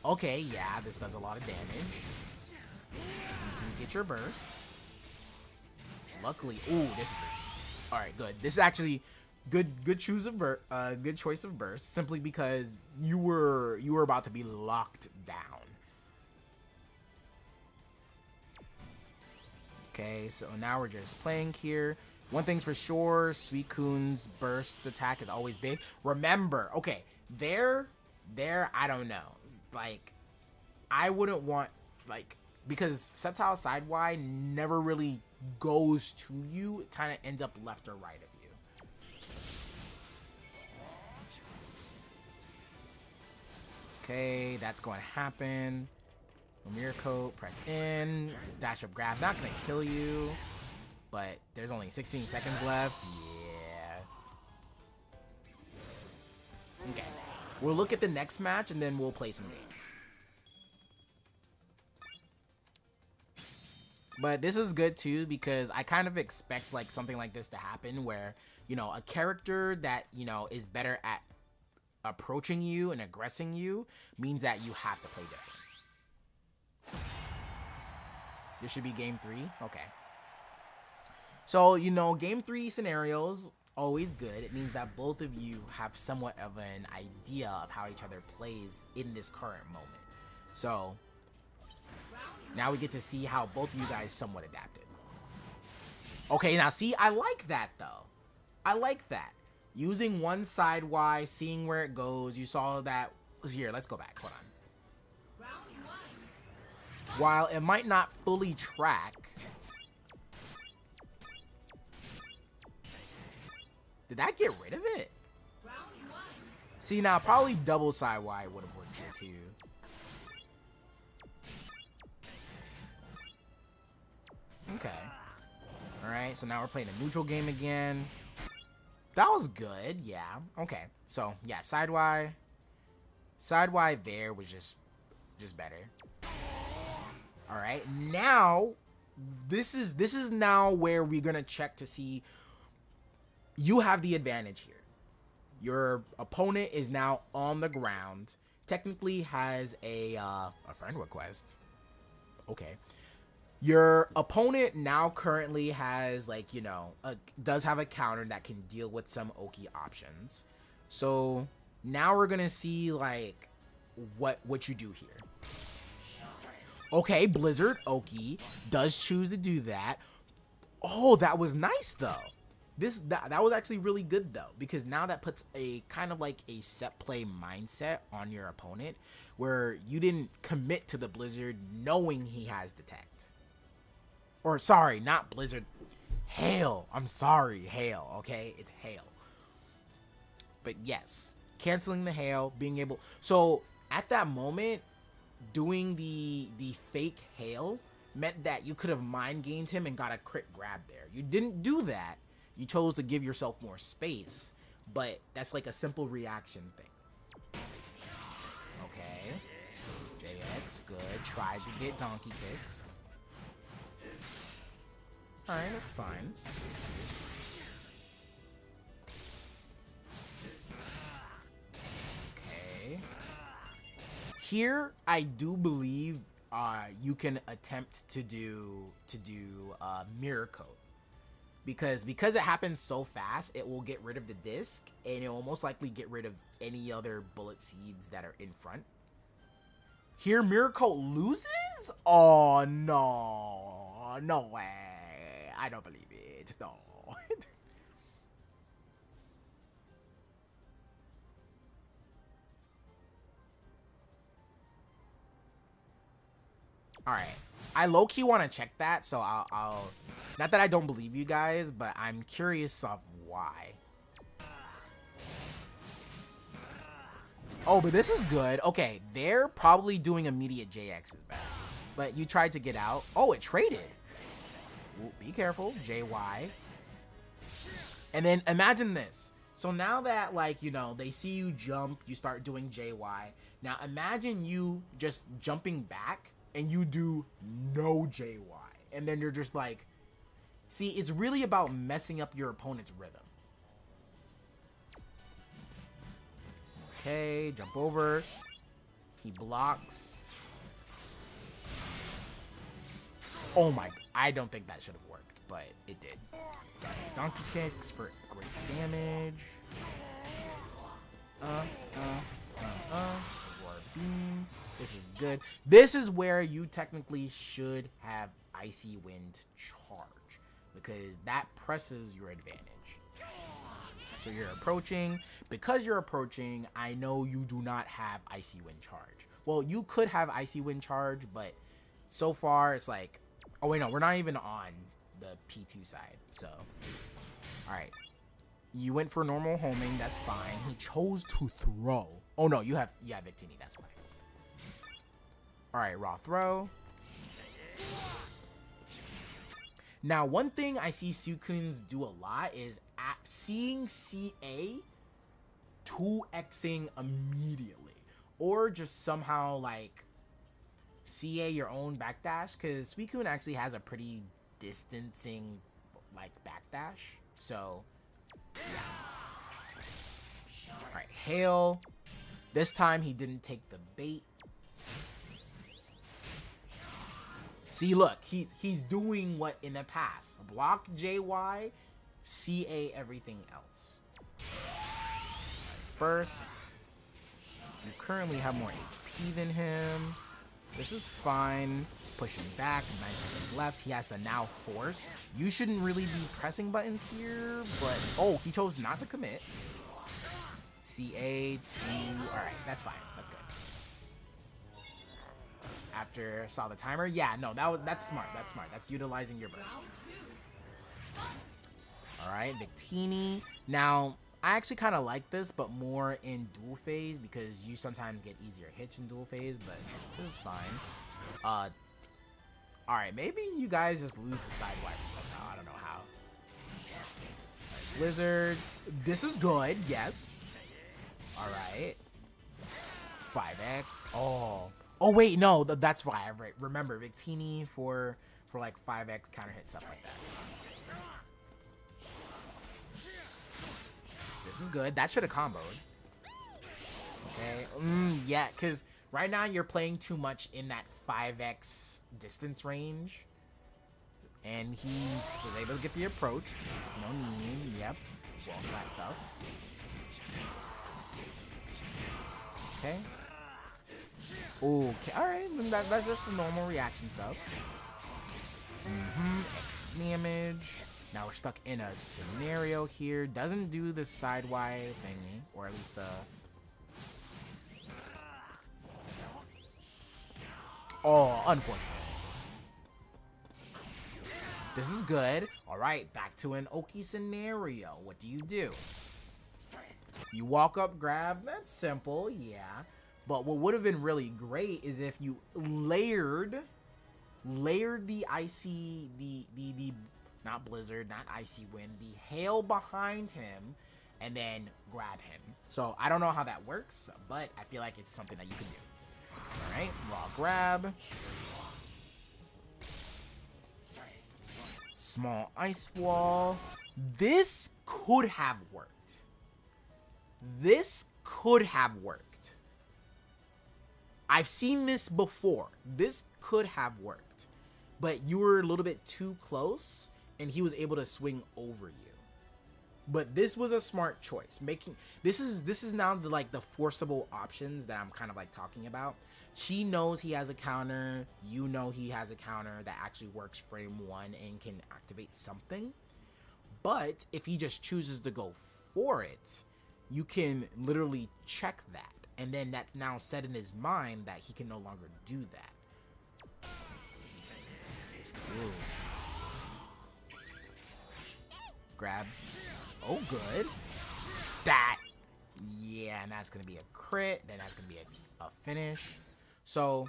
Okay, yeah, this does a lot of damage. You do get your bursts. Luckily... Ooh, this is... Alright, good. This is actually good choice of burst, simply because you were about to be locked down. Okay, so now we're just playing here. One thing's for sure, Suicune's burst attack is always big. Remember, okay, there, I don't know. Like, I wouldn't want, like, because Sceptile side Y never really goes to you. It kind of ends up left or right of you. Okay, that's going to happen. Mirror Coat, press in, dash up grab. Not going to kill you. But there's only 16 seconds left. Yeah. Okay. We'll look at the next match and then we'll play some games. But this is good too, because I kind of expect like something like this to happen where, you know, a character that, you know, is better at approaching you and aggressing you means that you have to play different. This should be game 3. Okay. So, you know, game 3 scenarios, always good. It means that both of you have somewhat of an idea of how each other plays in this current moment. So, now we get to see how both of you guys somewhat adapted. Okay, now see, I like that though. I like that. Using one side Y, seeing where it goes. You saw that. Here, let's go back. Hold on. While it might not fully track, did that get rid of it? See, now probably double side Y would have worked here too. Okay. Alright, so now we're playing a neutral game again. That was good, yeah. Okay, so yeah, side Y there was just better. Alright, now this is now where we're gonna check to see you have the advantage here. Your opponent is now on the ground, technically has a friend request. Okay. Your opponent now currently has, like, you know, does have a counter that can deal with some Oki options. So now we're gonna see, like, what you do here. Okay, Blizzard Oki does choose to do that. Oh, that was nice though. That was actually really good though, because now that puts a kind of like a set play mindset on your opponent, where you didn't commit to the Blizzard knowing he has Detect. Or sorry, not Blizzard, Hail. I'm sorry, Hail. Okay, it's Hail. But yes, canceling the Hail, being able. So at that moment, doing the fake Hail meant that you could have mind gamed him and got a crit grab there. You didn't do that. You chose to give yourself more space, but that's like a simple reaction thing. Okay. JX, good. Tried to get donkey kicks. Alright, that's fine. Okay. Here, I do believe you can attempt to do mirror coat. Because it happens so fast, it will get rid of the disc, and it will most likely get rid of any other bullet seeds that are in front. Here, mirror coat loses? Oh, no. No way. I don't believe it. No. Alright. I low-key want to check that, so I'll... Not that I don't believe you guys, but I'm curious of why. Oh, but this is good. Okay, they're probably doing immediate JX is bad. But you tried to get out. Oh, it traded. Ooh, be careful. JY. And then imagine this. So now that, like, you know, they see you jump, you start doing JY. Now imagine you just jumping back and you do no JY. And then you're just like... See, it's really about messing up your opponent's rhythm. Okay, jump over. He blocks. Oh my... I don't think that should have worked, but it did. Donkey kicks for great damage. War beam. This is good. This is where you technically should have Icy Wind charge, because that presses your advantage. So you're approaching. Because you're approaching, I know you do not have Icy Wind charge. Well, you could have Icy Wind charge, but so far it's like... Oh, wait, no. We're not even on the P2 side, so... Alright. You went for normal homing. That's fine. He chose to throw. Oh, no. You have Victini. That's why. Alright, raw throw. Now, one thing I see Suicunes do a lot is seeing CA 2xing immediately, or just somehow like CA your own backdash, because Suicune actually has a pretty distancing like backdash. So yeah. All right, Hail. This time he didn't take the bait. See, look, he's doing what in the past. Block JY, CA everything else. First, you currently have more HP than him. This is fine. Pushing back, nice and left. He has to now force. You shouldn't really be pressing buttons here, but oh, he chose not to commit. CA2. All right, that's fine. That's good. After saw the timer, yeah, no, that's smart. That's smart. That's utilizing your burst. All right, Victini. Now, I actually kind of like this, but more in dual phase, because you sometimes get easier hits in dual phase, but this is fine. All right, maybe you guys just lose the sidewire from Tata. I don't know how. Blizzard. This is good. Yes. All right. 5x. Oh. Oh wait, no, that's why. Right. Remember, Victini for like 5x counter hit stuff like that. This is good. That should have comboed. Okay. Yeah, because right now you're playing too much in that 5x distance range. And he was able to get the approach. No need. Yep. Wall smack stuff. Okay. Okay. Alright. That's just the normal reaction stuff. Extra damage. Now we're stuck in a scenario here. Doesn't do the sidewise thingy. Or at least the... Oh, unfortunate. This is good. All right, back to an Oki scenario. What do? You walk up, grab. That's simple, yeah. But what would have been really great is if you layered the icy, the not blizzard, not icy wind, the hail behind him, and then grab him. So I don't know how that works, but I feel like it's something that you can do. All right, raw grab. Small ice wall. This could have worked. This could have worked. I've seen this before. This could have worked. But you were a little bit too close and he was able to swing over you. But this was a smart choice. This is now the forcible options that I'm kind of like talking about. She knows he has a counter. You know he has a counter that actually works frame 1 and can activate something. But if he just chooses to go for it, you can literally check that. And then that's now set in his mind that he can no longer do that. Ooh. Grab. Oh, good. That. Yeah, and that's going to be a crit. Then that's going to be a finish. So,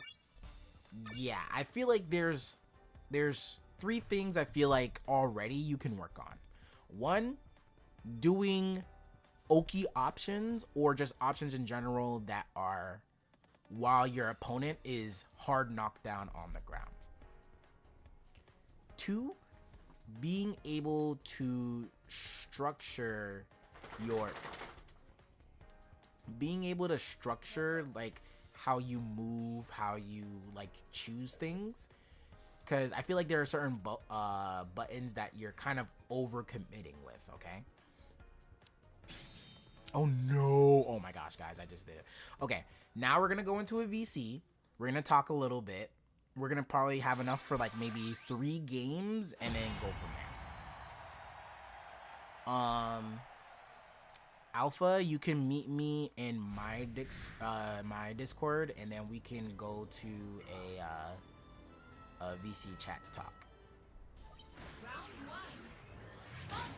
yeah, I feel like there's 3 things I feel like already you can work on. 1, doing Oki options or just options in general that are while your opponent is hard knockdown on the ground. 2, being able to structure like how you move, how you like choose things, because I feel like there are certain buttons that you're kind of over committing with. Okay. Oh no! Oh my gosh, guys, I just did it. Okay, now we're gonna go into a VC. We're gonna talk a little bit. We're gonna probably have enough for like maybe 3 games and then go from there. Alpha, you can meet me in my Discord, and then we can go to a VC chat to talk. Round 1. Fight.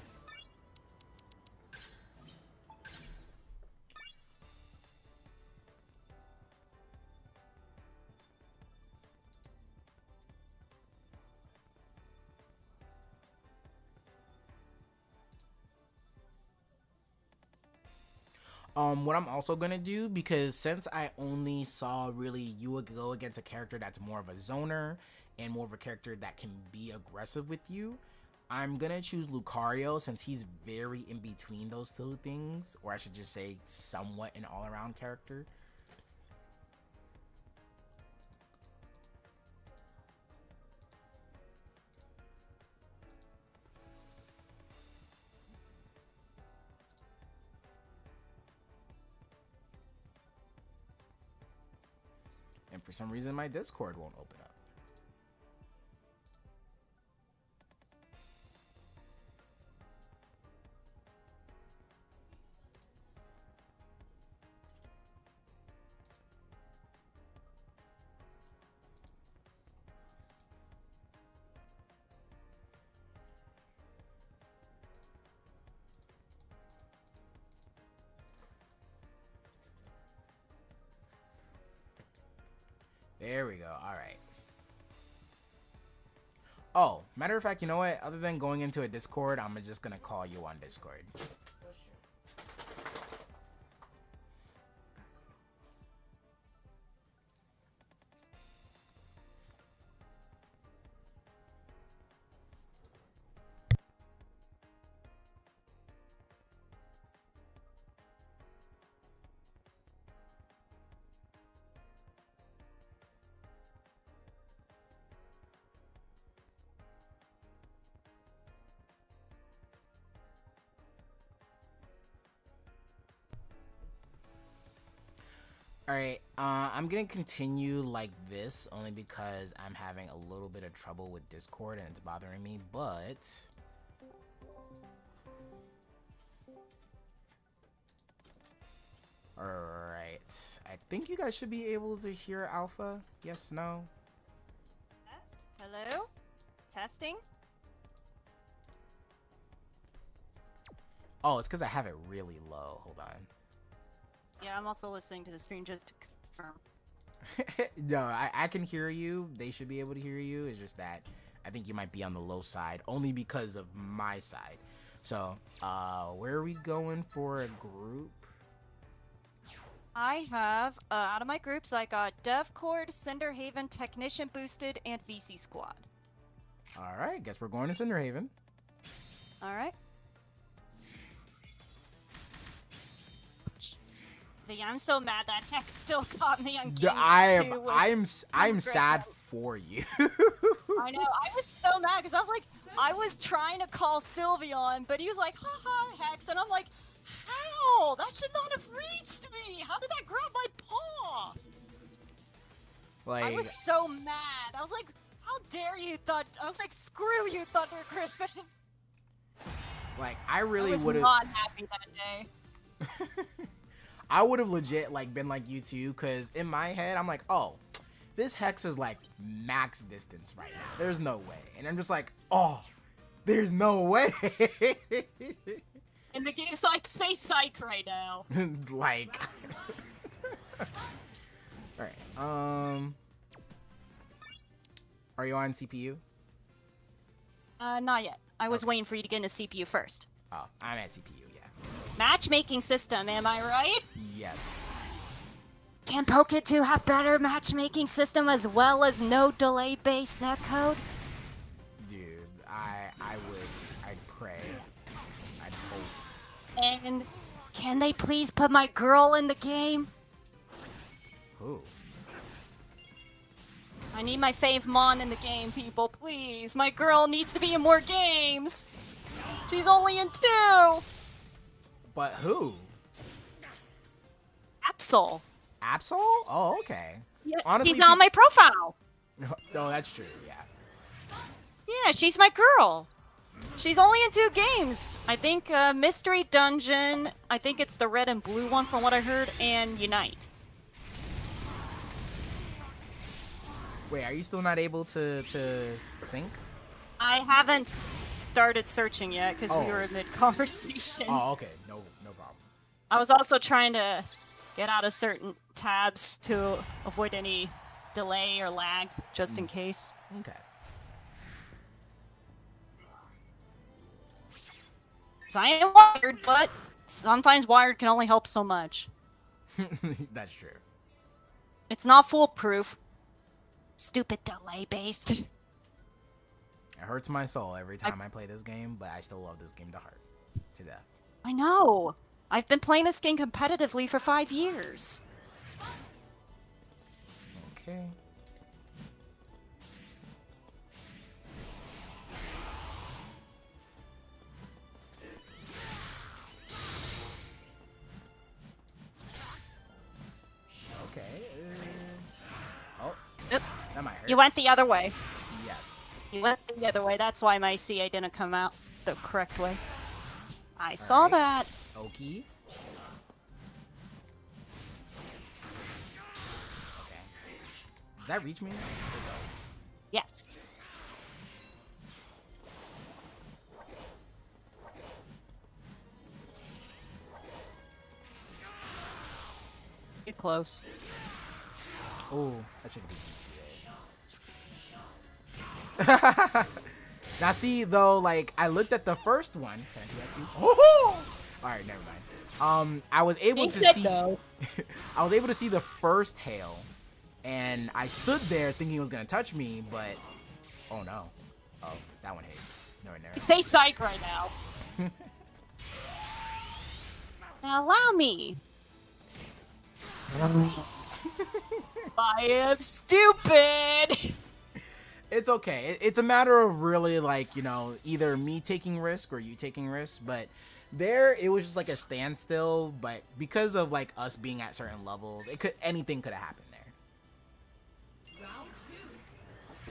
What I'm also gonna do, because since I only saw really you would go against a character that's more of a zoner and more of a character that can be aggressive with you, I'm gonna choose Lucario since he's very in between those 2 things, or I should just say somewhat an all-around character. And for some reason my Discord won't open up. There we go. All right. Oh, matter of fact, you know what? Other than going into a Discord, I'm just gonna call you on Discord. Alright, I'm gonna continue like this only because I'm having a little bit of trouble with Discord and it's bothering me, but alright, I think you guys should be able to hear Alpha. Yes, no? Test? Hello? Testing? Oh, it's because I have it really low. Hold on. Yeah, I'm also listening to the stream just to confirm. No, I can hear you. They should be able to hear you. It's just that I think you might be on the low side only because of my side. So, where are we going for a group? I have, out of my groups, I got DevCord, Cinderhaven, Technician Boosted, and VC Squad. Alright, guess we're going to Cinderhaven. Alright. I'm so mad that Hex still caught me on game I'm sad for you. I know, I was so mad because I was like, I was trying to call Sylveon, but he was like, haha, Hex, and I'm like, how? That should not have reached me! How did that grab my paw? Like, I was so mad. I was like, how dare you, I was like, screw you, Thunder Griffin. like I really would would have not happy that day. I would have legit like been like you too, because in my head I'm like, oh, this Hex is like max distance right now. There's no way. And I'm just like, oh, there's no way. And the game's like, say psych right now. Like Alright, are you on CPU? Not yet. I was waiting for you to get into CPU first. Oh, I'm at CPU, yeah. Matchmaking system, am I right? Yes. Can Pocket 2 have better matchmaking system as well as no delay based netcode? Dude, I'd pray. I'd hope. And can they please put my girl in the game? Who? I need my fave Mon in the game, people, please. My girl needs to be in more games. She's only in 2. But who? Absol. Absol? Oh, okay. Yeah, Honestly, she's on my profile. No, that's true, yeah. Yeah, she's my girl. She's only in 2 games. I think Mystery Dungeon, I think it's the red and blue one from what I heard, and Unite. Wait, are you still not able to sync? I haven't started searching yet because we were in mid-conversation. Oh, okay. No problem. I was also trying to get out of certain tabs to avoid any delay or lag, just in case. Okay. 'Cause I am wired, but sometimes wired can only help so much. That's true. It's not foolproof. Stupid delay-based. It hurts my soul every time I play this game, but I still love this game to death. I know. I've been playing this game competitively for 5 years. Okay. Okay. Oh. Yep. That might hurt. You went the other way. Yes. You went the other way. That's why my CA didn't come out the correct way. I saw that. Okie. Okay. Does that reach me? It does. Yes. Get close. Oh, that should be DPA. Now see though, like I looked at the first one. Can I do that too? Oh! All right, never mind. I was able He to said see. no. I was able to see the first hail, and I stood there thinking it was gonna touch me, but oh no. Oh, that one hit. No, never. Say psych right now. Now allow me. I am stupid. It's okay. It's a matter of really like, you know, either me taking risk or you taking risk, but there it was just like a standstill, but because of like us being at certain levels, anything could have happened there.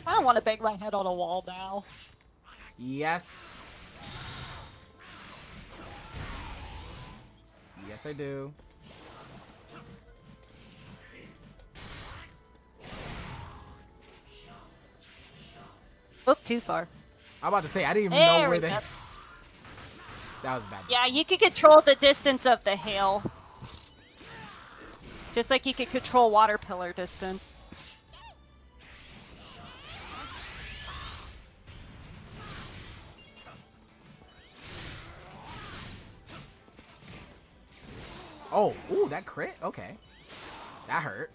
I don't want to bang my head on a wall now. Yes. Yes, I do. Oop, too far. I'm about to say I didn't even There know we where go. That was bad. Yeah, you can control the distance of the hail. Just like you could control water pillar distance. Oh, ooh, that crit? Okay. That hurt.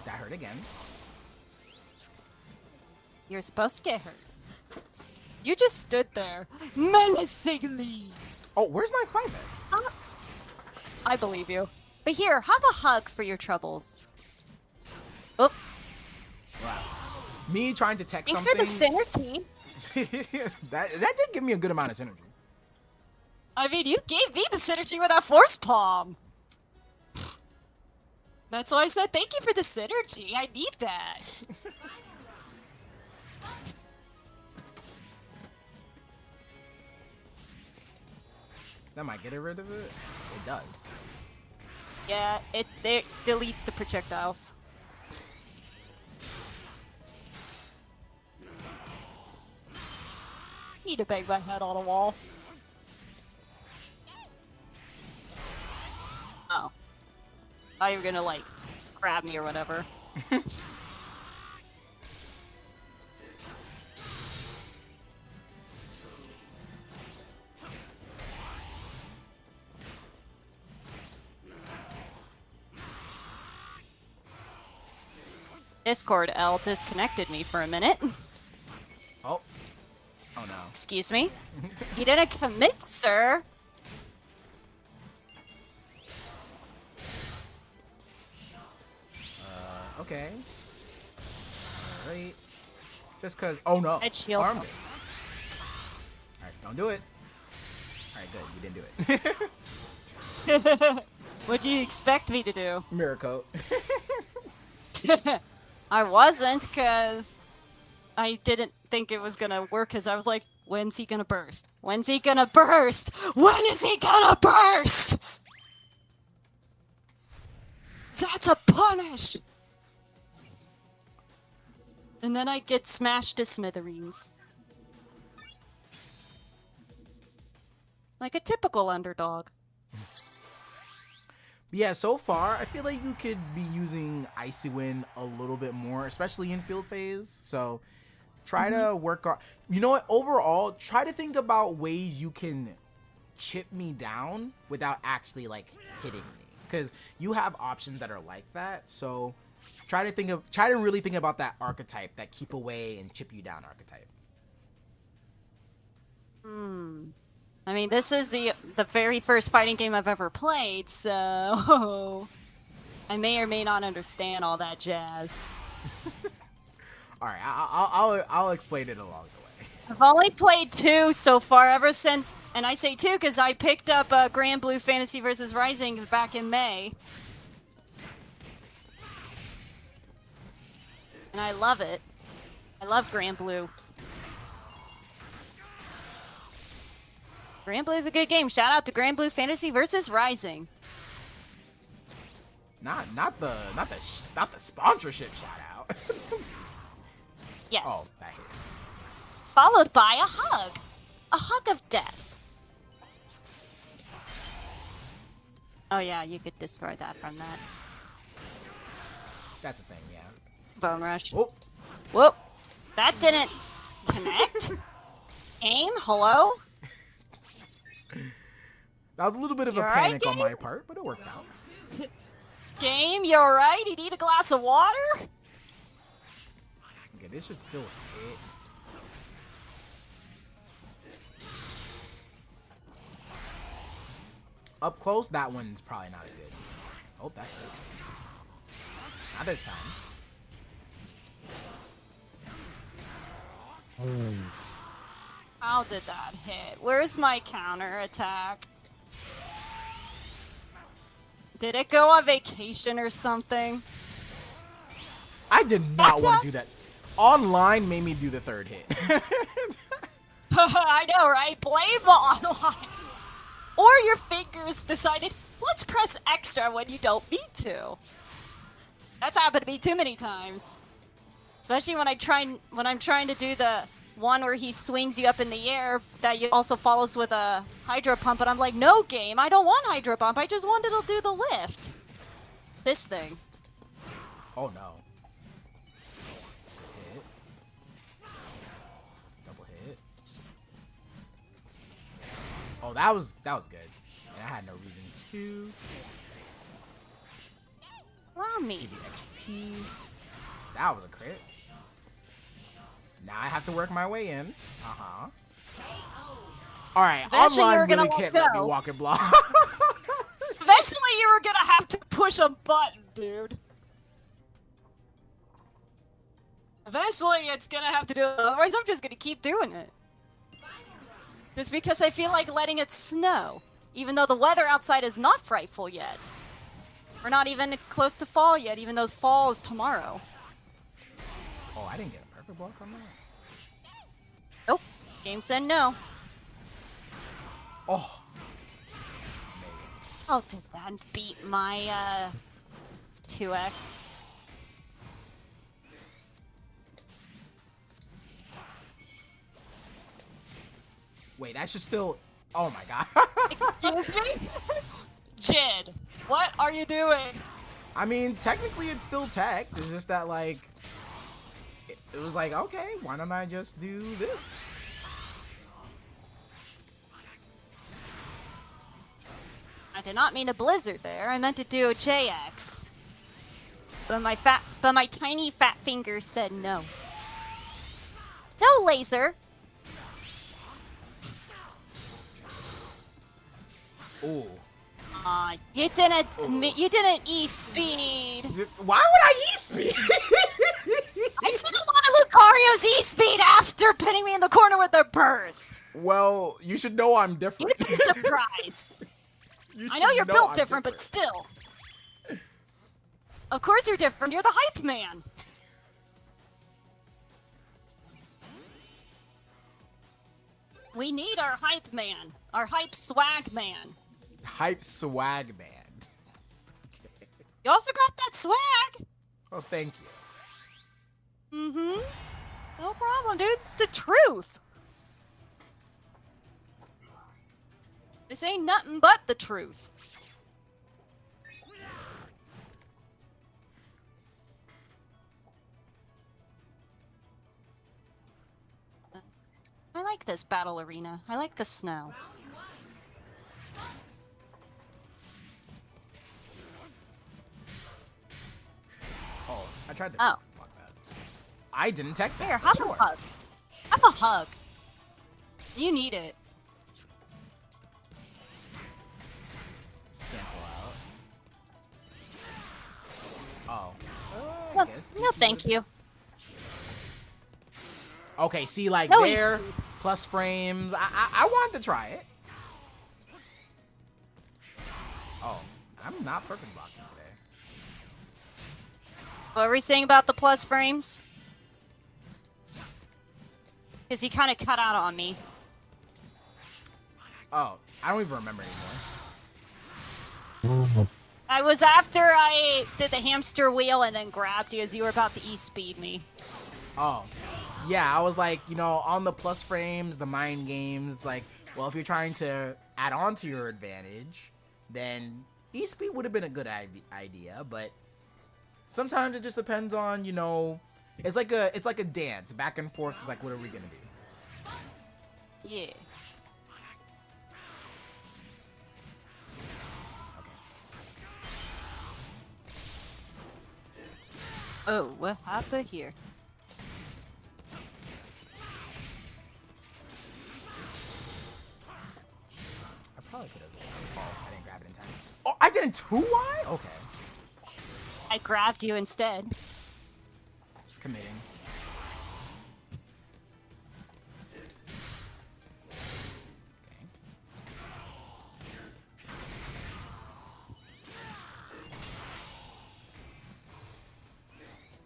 That hurt again. You're supposed to get hurt. You just stood there, menacingly. Oh, where's my 5x? I believe you. But here, have a hug for your troubles. Oh, Wow. Me trying to text thanks something. for the synergy. that did give me a good amount of synergy. I mean, you gave me the synergy with that force palm. That's why I said thank you for the synergy. I need that. That might get rid of it. It does. Yeah, it deletes the projectiles. Need to bang my head on a wall. Oh. I thought you were gonna, like, grab me or whatever. Discord L disconnected me for a minute. Oh. Oh no. Excuse me? You didn't commit, sir. Okay. Alright. Just cause oh no. Head shield. Armed it. Alright, don't do it. Alright, good. You didn't do it. What'd you expect me to do? Mirror coat. I wasn't, because I didn't think it was gonna work, because I was like, when's he gonna burst? When's he gonna burst? When is he gonna burst? That's a punish! And then I get smashed to smithereens. Like a typical underdog. Yeah, so far, I feel like you could be using Icy Wind a little bit more, especially in field phase. So try to work on, you know what, overall, try to think about ways you can chip me down without actually like hitting me. Because you have options that are like that. So try to really think about that archetype, that keep away and chip you down archetype. I mean, this is the very first fighting game I've ever played, so I may or may not understand all that jazz. All right, I'll explain it along the way. I've only played 2 so far ever since, and I say 2 because I picked up Grand Blue Fantasy vs. Rising back in May. And I love it. I love Grand Blue. Grand Blue is a good game. Shout out to Grand Blue Fantasy vs. Rising. Not the sponsorship shout out. Yes. Oh, that hit. Followed by a hug. A hug of death. Oh yeah, you could destroy that from that. That's a thing, yeah. Bone Rush. Oh, Whoop. That didn't connect. Game? Hello? That was a little bit of a You alright, panic on Game? my part, but it worked out. Game, you alright? You need a glass of water? Okay, this should still hit. Up close, that one's probably not as good. Oh, that hit. Not this time. How did that hit? Where's my counter attack? Did it go on vacation or something? I did not want to do that. Online made me do the third hit. I know, right? Blame the online. Or your fingers decided, let's press extra when you don't need to. That's happened to me too many times. Especially when I'm trying to do the one where he swings you up in the air that you also follows with a hydro pump, but I'm like, no game, I don't want hydro pump, I just wanted to do the lift. This thing. Oh no. Hit. Double hit. Oh, that was good. And I had no reason to. Allow me. Give you XP. That was a crit. Now I have to work my way in. Uh-huh. Alright, Eventually online you're gonna really can't let me go. walk and block. Eventually you were gonna have to push a button, dude. Eventually it's gonna have to do it, otherwise I'm just gonna keep doing it. Just because I feel like letting it snow, even though the weather outside is not frightful yet. We're not even close to fall yet, even though fall is tomorrow. Oh, I didn't get a perfect block on that. Nope. Game said no. Oh. Oh, did that beat my 2x? Wait, that should still. Oh my god. Excuse me? Jid, what are you doing? I mean, technically it's still teched. It's just that, like, it was like, okay, why don't I just do this? I did not mean a blizzard there. I meant to do a JX. But my tiny fat fingers said no. No laser. Ooh. You didn't E-speed. Why would I E-speed? I still want Lucario's E-speed after pinning me in the corner with a burst. Well, you should know I'm different. You'd be surprised. You I know should you're built I'm different, but still. Of course you're different. You're the hype man. We need our hype man. Our hype swag man. Hype swag man. Okay. You also got that swag. Oh, thank you. Mm-hmm. No problem, dude. It's the truth. This ain't nothing but the truth. I like this battle arena. I like the snow. Oh, I tried to Oh. block that. I didn't tech that. Here, but have sure. a hug. Have a hug. You need it. Cancel out. Oh. No, I guess no thank you. Okay, see, like, No there, E-speed. plus frames. I wanted to try it. Oh, I'm not perfect blocking today. What were we saying about the plus frames? Because he kind of cut out on me. Oh, I don't even remember anymore. I was after I did the hamster wheel and then grabbed you as you were about to E-speed me. Oh, yeah, I was like, you know, on the plus frames, the mind games, it's like, well, if you're trying to add on to your advantage, then E-speed would have been a good idea, but sometimes it just depends on, you know, it's like a dance, back and forth. It's like, what are we gonna do? Yeah. Oh, what happened here? I probably could have. Oh, I didn't grab it in time. Oh, I didn't 2Y? Okay. I grabbed you instead. Committing. Okay.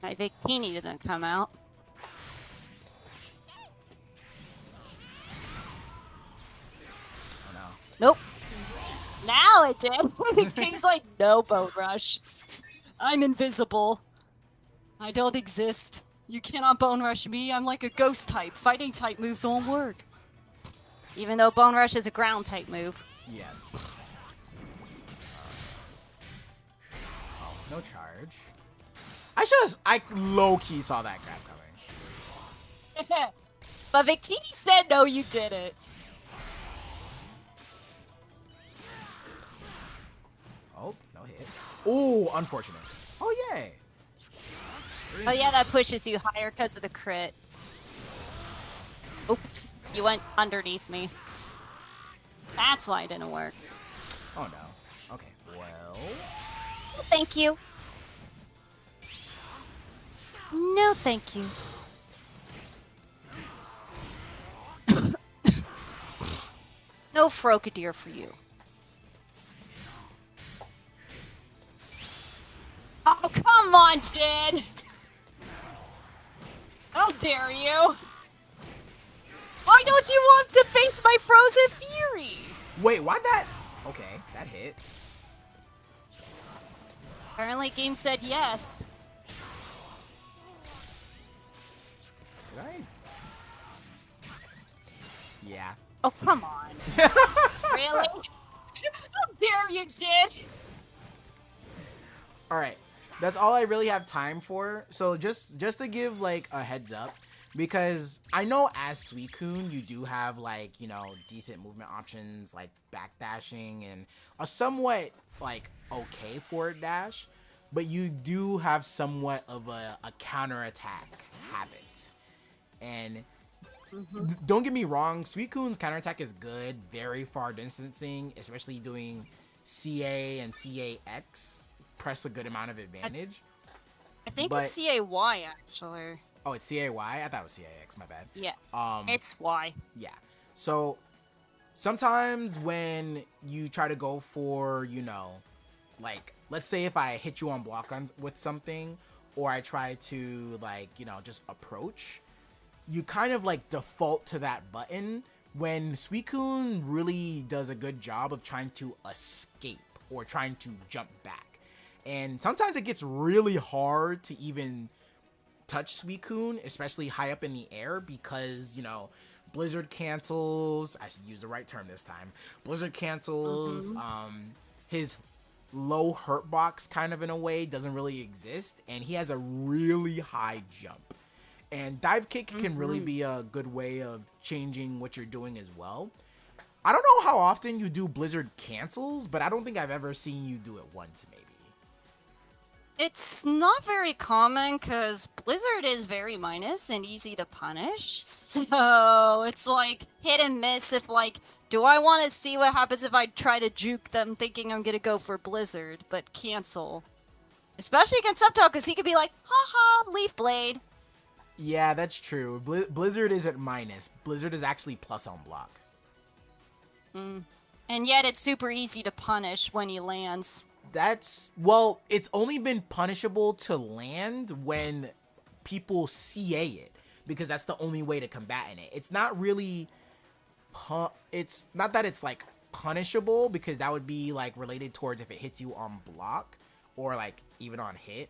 My bikini didn't come out. Oh no. Nope. Now it did. The game's like, no, Bone Rush. I'm invisible. I don't exist. You cannot Bone Rush me. I'm like a ghost type. Fighting type moves won't work. Even though Bone Rush is a ground type move. Yes. Oh, no charge. I low-key saw that grab coming. But Victini said no, you didn't. Oh, no hit. Oh, unfortunate. Oh, yay. Oh yeah, that pushes you higher because of the crit. Oops, you went underneath me. That's why it didn't work. Oh, no. Okay, well... Thank you. No, thank you. No Frogadier for you. Oh, come on, Jin! How dare you! Why don't you want to face my Frozen Fury? Wait, why'd that... Okay, that hit. Apparently, game said yes. Did I? Yeah. Oh, come on. Really? How dare you, Jin? Alright. That's all I really have time for. So just to give like a heads up, because I know as Suicune you do have like, you know, decent movement options like backdashing and a somewhat like okay forward dash, but you do have somewhat of a counterattack habit. And don't get me wrong, Suicune's counterattack is good, very far distancing, especially doing CA and CAX. Press a good amount of advantage. I think but, it's CAY, actually. Oh, it's CAY? I thought it was CAX, my bad. Yeah, it's Y. Yeah. So, sometimes when you try to go for, you know, like, let's say if I hit you on block with something, or I try to, like, you know, just approach, you kind of, like, default to that button when Suicune really does a good job of trying to escape or trying to jump back. And sometimes it gets really hard to even touch Suicune, especially high up in the air, because, you know, Blizzard cancels. I should use the right term this time. Blizzard cancels. His low hurt box, kind of in a way, doesn't really exist. And he has a really high jump. And dive kick can really be a good way of changing what you're doing as well. I don't know how often you do Blizzard cancels, but I don't think I've ever seen you do it once, maybe. It's not very common because Blizzard is very minus and easy to punish. So it's like hit and miss if like, do I want to see what happens if I try to juke them thinking I'm going to go for Blizzard, but cancel. Especially against Subto because he could be like, haha, Leaf Blade. Yeah, that's true. Blizzard isn't minus. Blizzard is actually plus on block. And yet it's super easy to punish when he lands. That's, well, it's only been punishable to land when people CA it, because that's the only way to combat in it. It's not really, it's not that it's like punishable, because that would be like related towards if it hits you on block or like even on hit,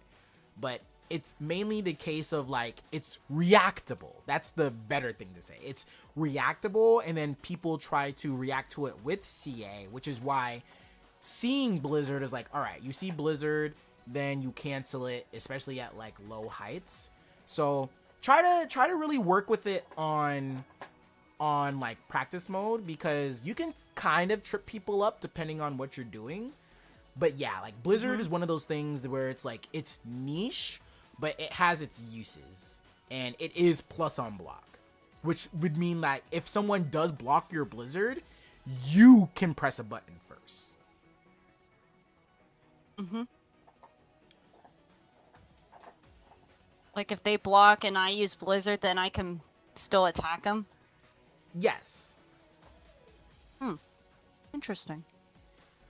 but it's mainly the case of like it's reactable. That's the better thing to say. It's reactable, and then people try to react to it with CA, which is why seeing Blizzard is like, all right, you see Blizzard, then you cancel it, especially at like low heights. So try to really work with it on on like practice mode because you can kind of trip people up depending on what you're doing. But yeah, like Blizzard is one of those things where it's like it's niche, but it has its uses, and it is plus on block, which would mean that if someone does block your Blizzard, you can press a button first. Like if they block and I use Blizzard, then I can still attack them. Yes. Interesting.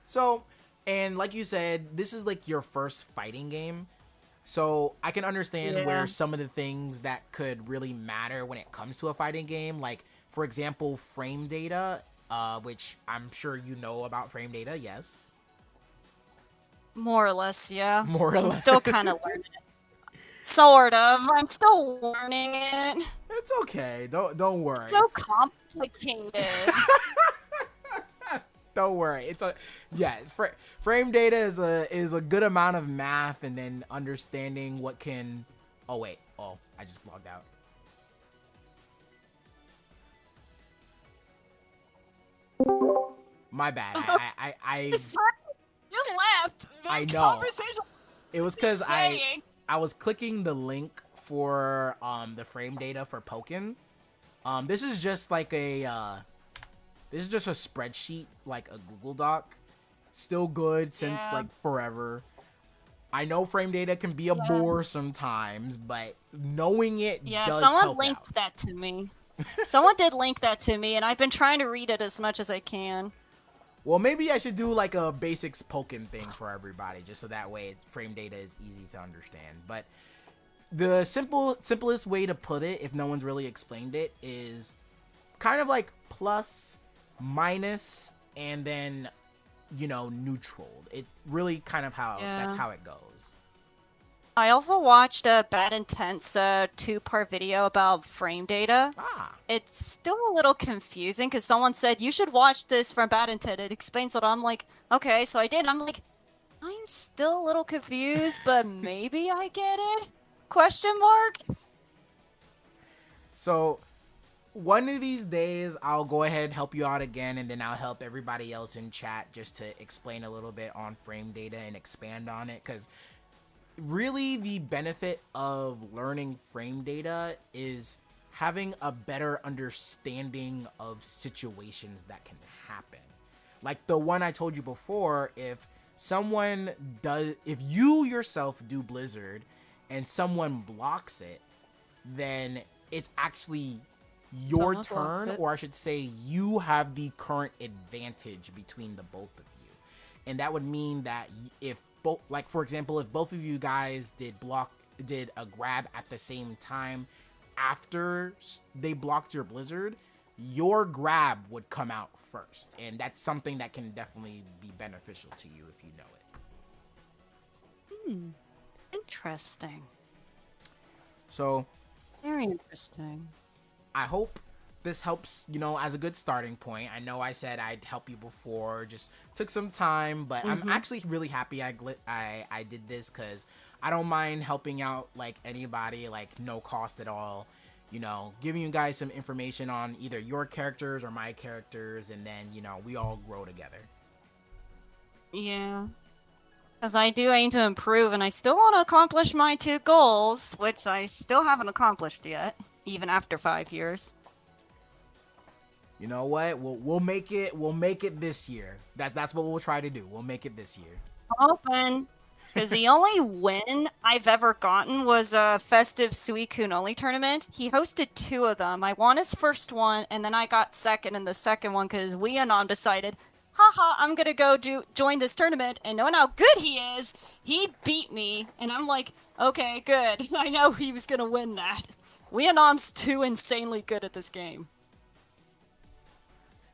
So, and like you said, this is like your first fighting game. So I can understand where some of the things that could really matter when it comes to a fighting game, like for example, frame data, which I'm sure you know about frame data, yes? More or less, yeah. More or I'm less. still kind of learning it. Sort of. I'm still learning it. It's okay. Don't worry. It's so complicated. Don't worry. It's frame data is a good amount of math, and then understanding what can. Oh wait. Oh, I just logged out. My bad. I You left. I know. Conversation. It was because saying. I was clicking the link for the frame data for Pokken. This is just like a this is just a spreadsheet, like a Google Doc. Still good since like forever. I know frame data can be a bore sometimes, but knowing it does someone help linked out. that to me. Someone did link that to me, and I've been trying to read it as much as I can. Well, maybe I should do like a basics Pokken thing for everybody, just so that way frame data is easy to understand. But the simplest way to put it, if no one's really explained it, is kind of like plus, minus, and then, you know, neutral. It's really kind of how that's how it goes. I also watched a Bad Intent's 2-part video about frame data. It's still a little confusing because someone said you should watch this from Bad Intent. It explains it. I'm like, okay, so I did. I'm like, I'm still a little confused, but maybe I get it? Question mark? So one of these days I'll go ahead and help you out again, and then I'll help everybody else in chat just to explain a little bit on frame data and expand on it, because really the benefit of learning frame data is having a better understanding of situations that can happen. Like the one I told you before, if you yourself do Blizzard and someone blocks it, then it's actually your turn, or I should say you have the current advantage between the both of you. And that would mean that if both, like for example, if both of you guys did a grab at the same time after they blocked your Blizzard, your grab would come out first, and that's something that can definitely be beneficial to you if you know it. Interesting. So Very interesting. I hope this helps, you know, as a good starting point. I know I said I'd help you before, just took some time, but I'm actually really happy I did this, because I don't mind helping out like anybody, like no cost at all, you know, giving you guys some information on either your characters or my characters, and then, you know, we all grow together. Yeah. Because I do aim to improve, and I still want to accomplish my 2 goals, which I still haven't accomplished yet, even after 5 years. You know what? We'll make it this year. That's what we'll try to do. We'll make it this year. Open. Because the only win I've ever gotten was a festive Suicune only tournament. He hosted 2 of them. I won his first one, and then I got second in the second one because Weanom decided, haha, I'm gonna go join this tournament, and knowing how good he is, he beat me, and I'm like, okay, good. I know he was gonna win that. Weanom's too insanely good at this game.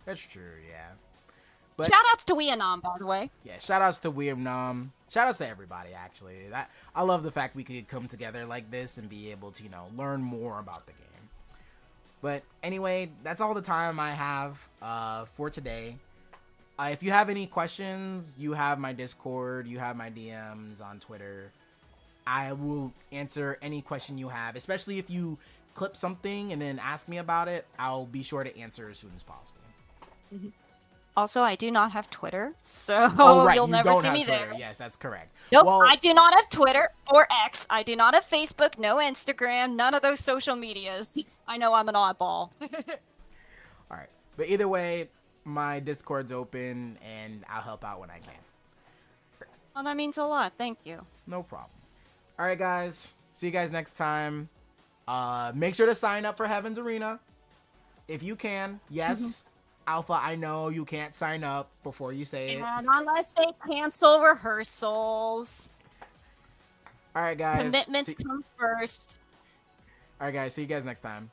That's true, yeah. But Shoutouts to Weanom, by the way. yeah, shoutouts to Weanom. Shoutouts to everybody, actually. I love the fact we could come together like this and be able to, you know, learn more about the game. But anyway, that's all the time I have for today. If you have any questions, you have my Discord, you have my DMs on Twitter. I will answer any question you have, especially if you clip something and then ask me about it, I'll be sure to answer as soon as possible. Also, I do not have Twitter, so Oh, right. you'll You never don't see have me Twitter. there. Yes, that's correct. Nope, Well, I do not have Twitter or X. I do not have Facebook, no Instagram, none of those social medias. I know I'm an oddball. all right. But either way, my Discord's open and I'll help out when I can. Well, that means a lot. Thank you. No problem. All right, guys. See you guys next time. Make sure to sign up for Heaven's Arena if you can. Yes, Alpha, I know you can't sign up before you say it. And unless they cancel rehearsals. All right, guys. Commitments come first. All right, guys. See you guys next time.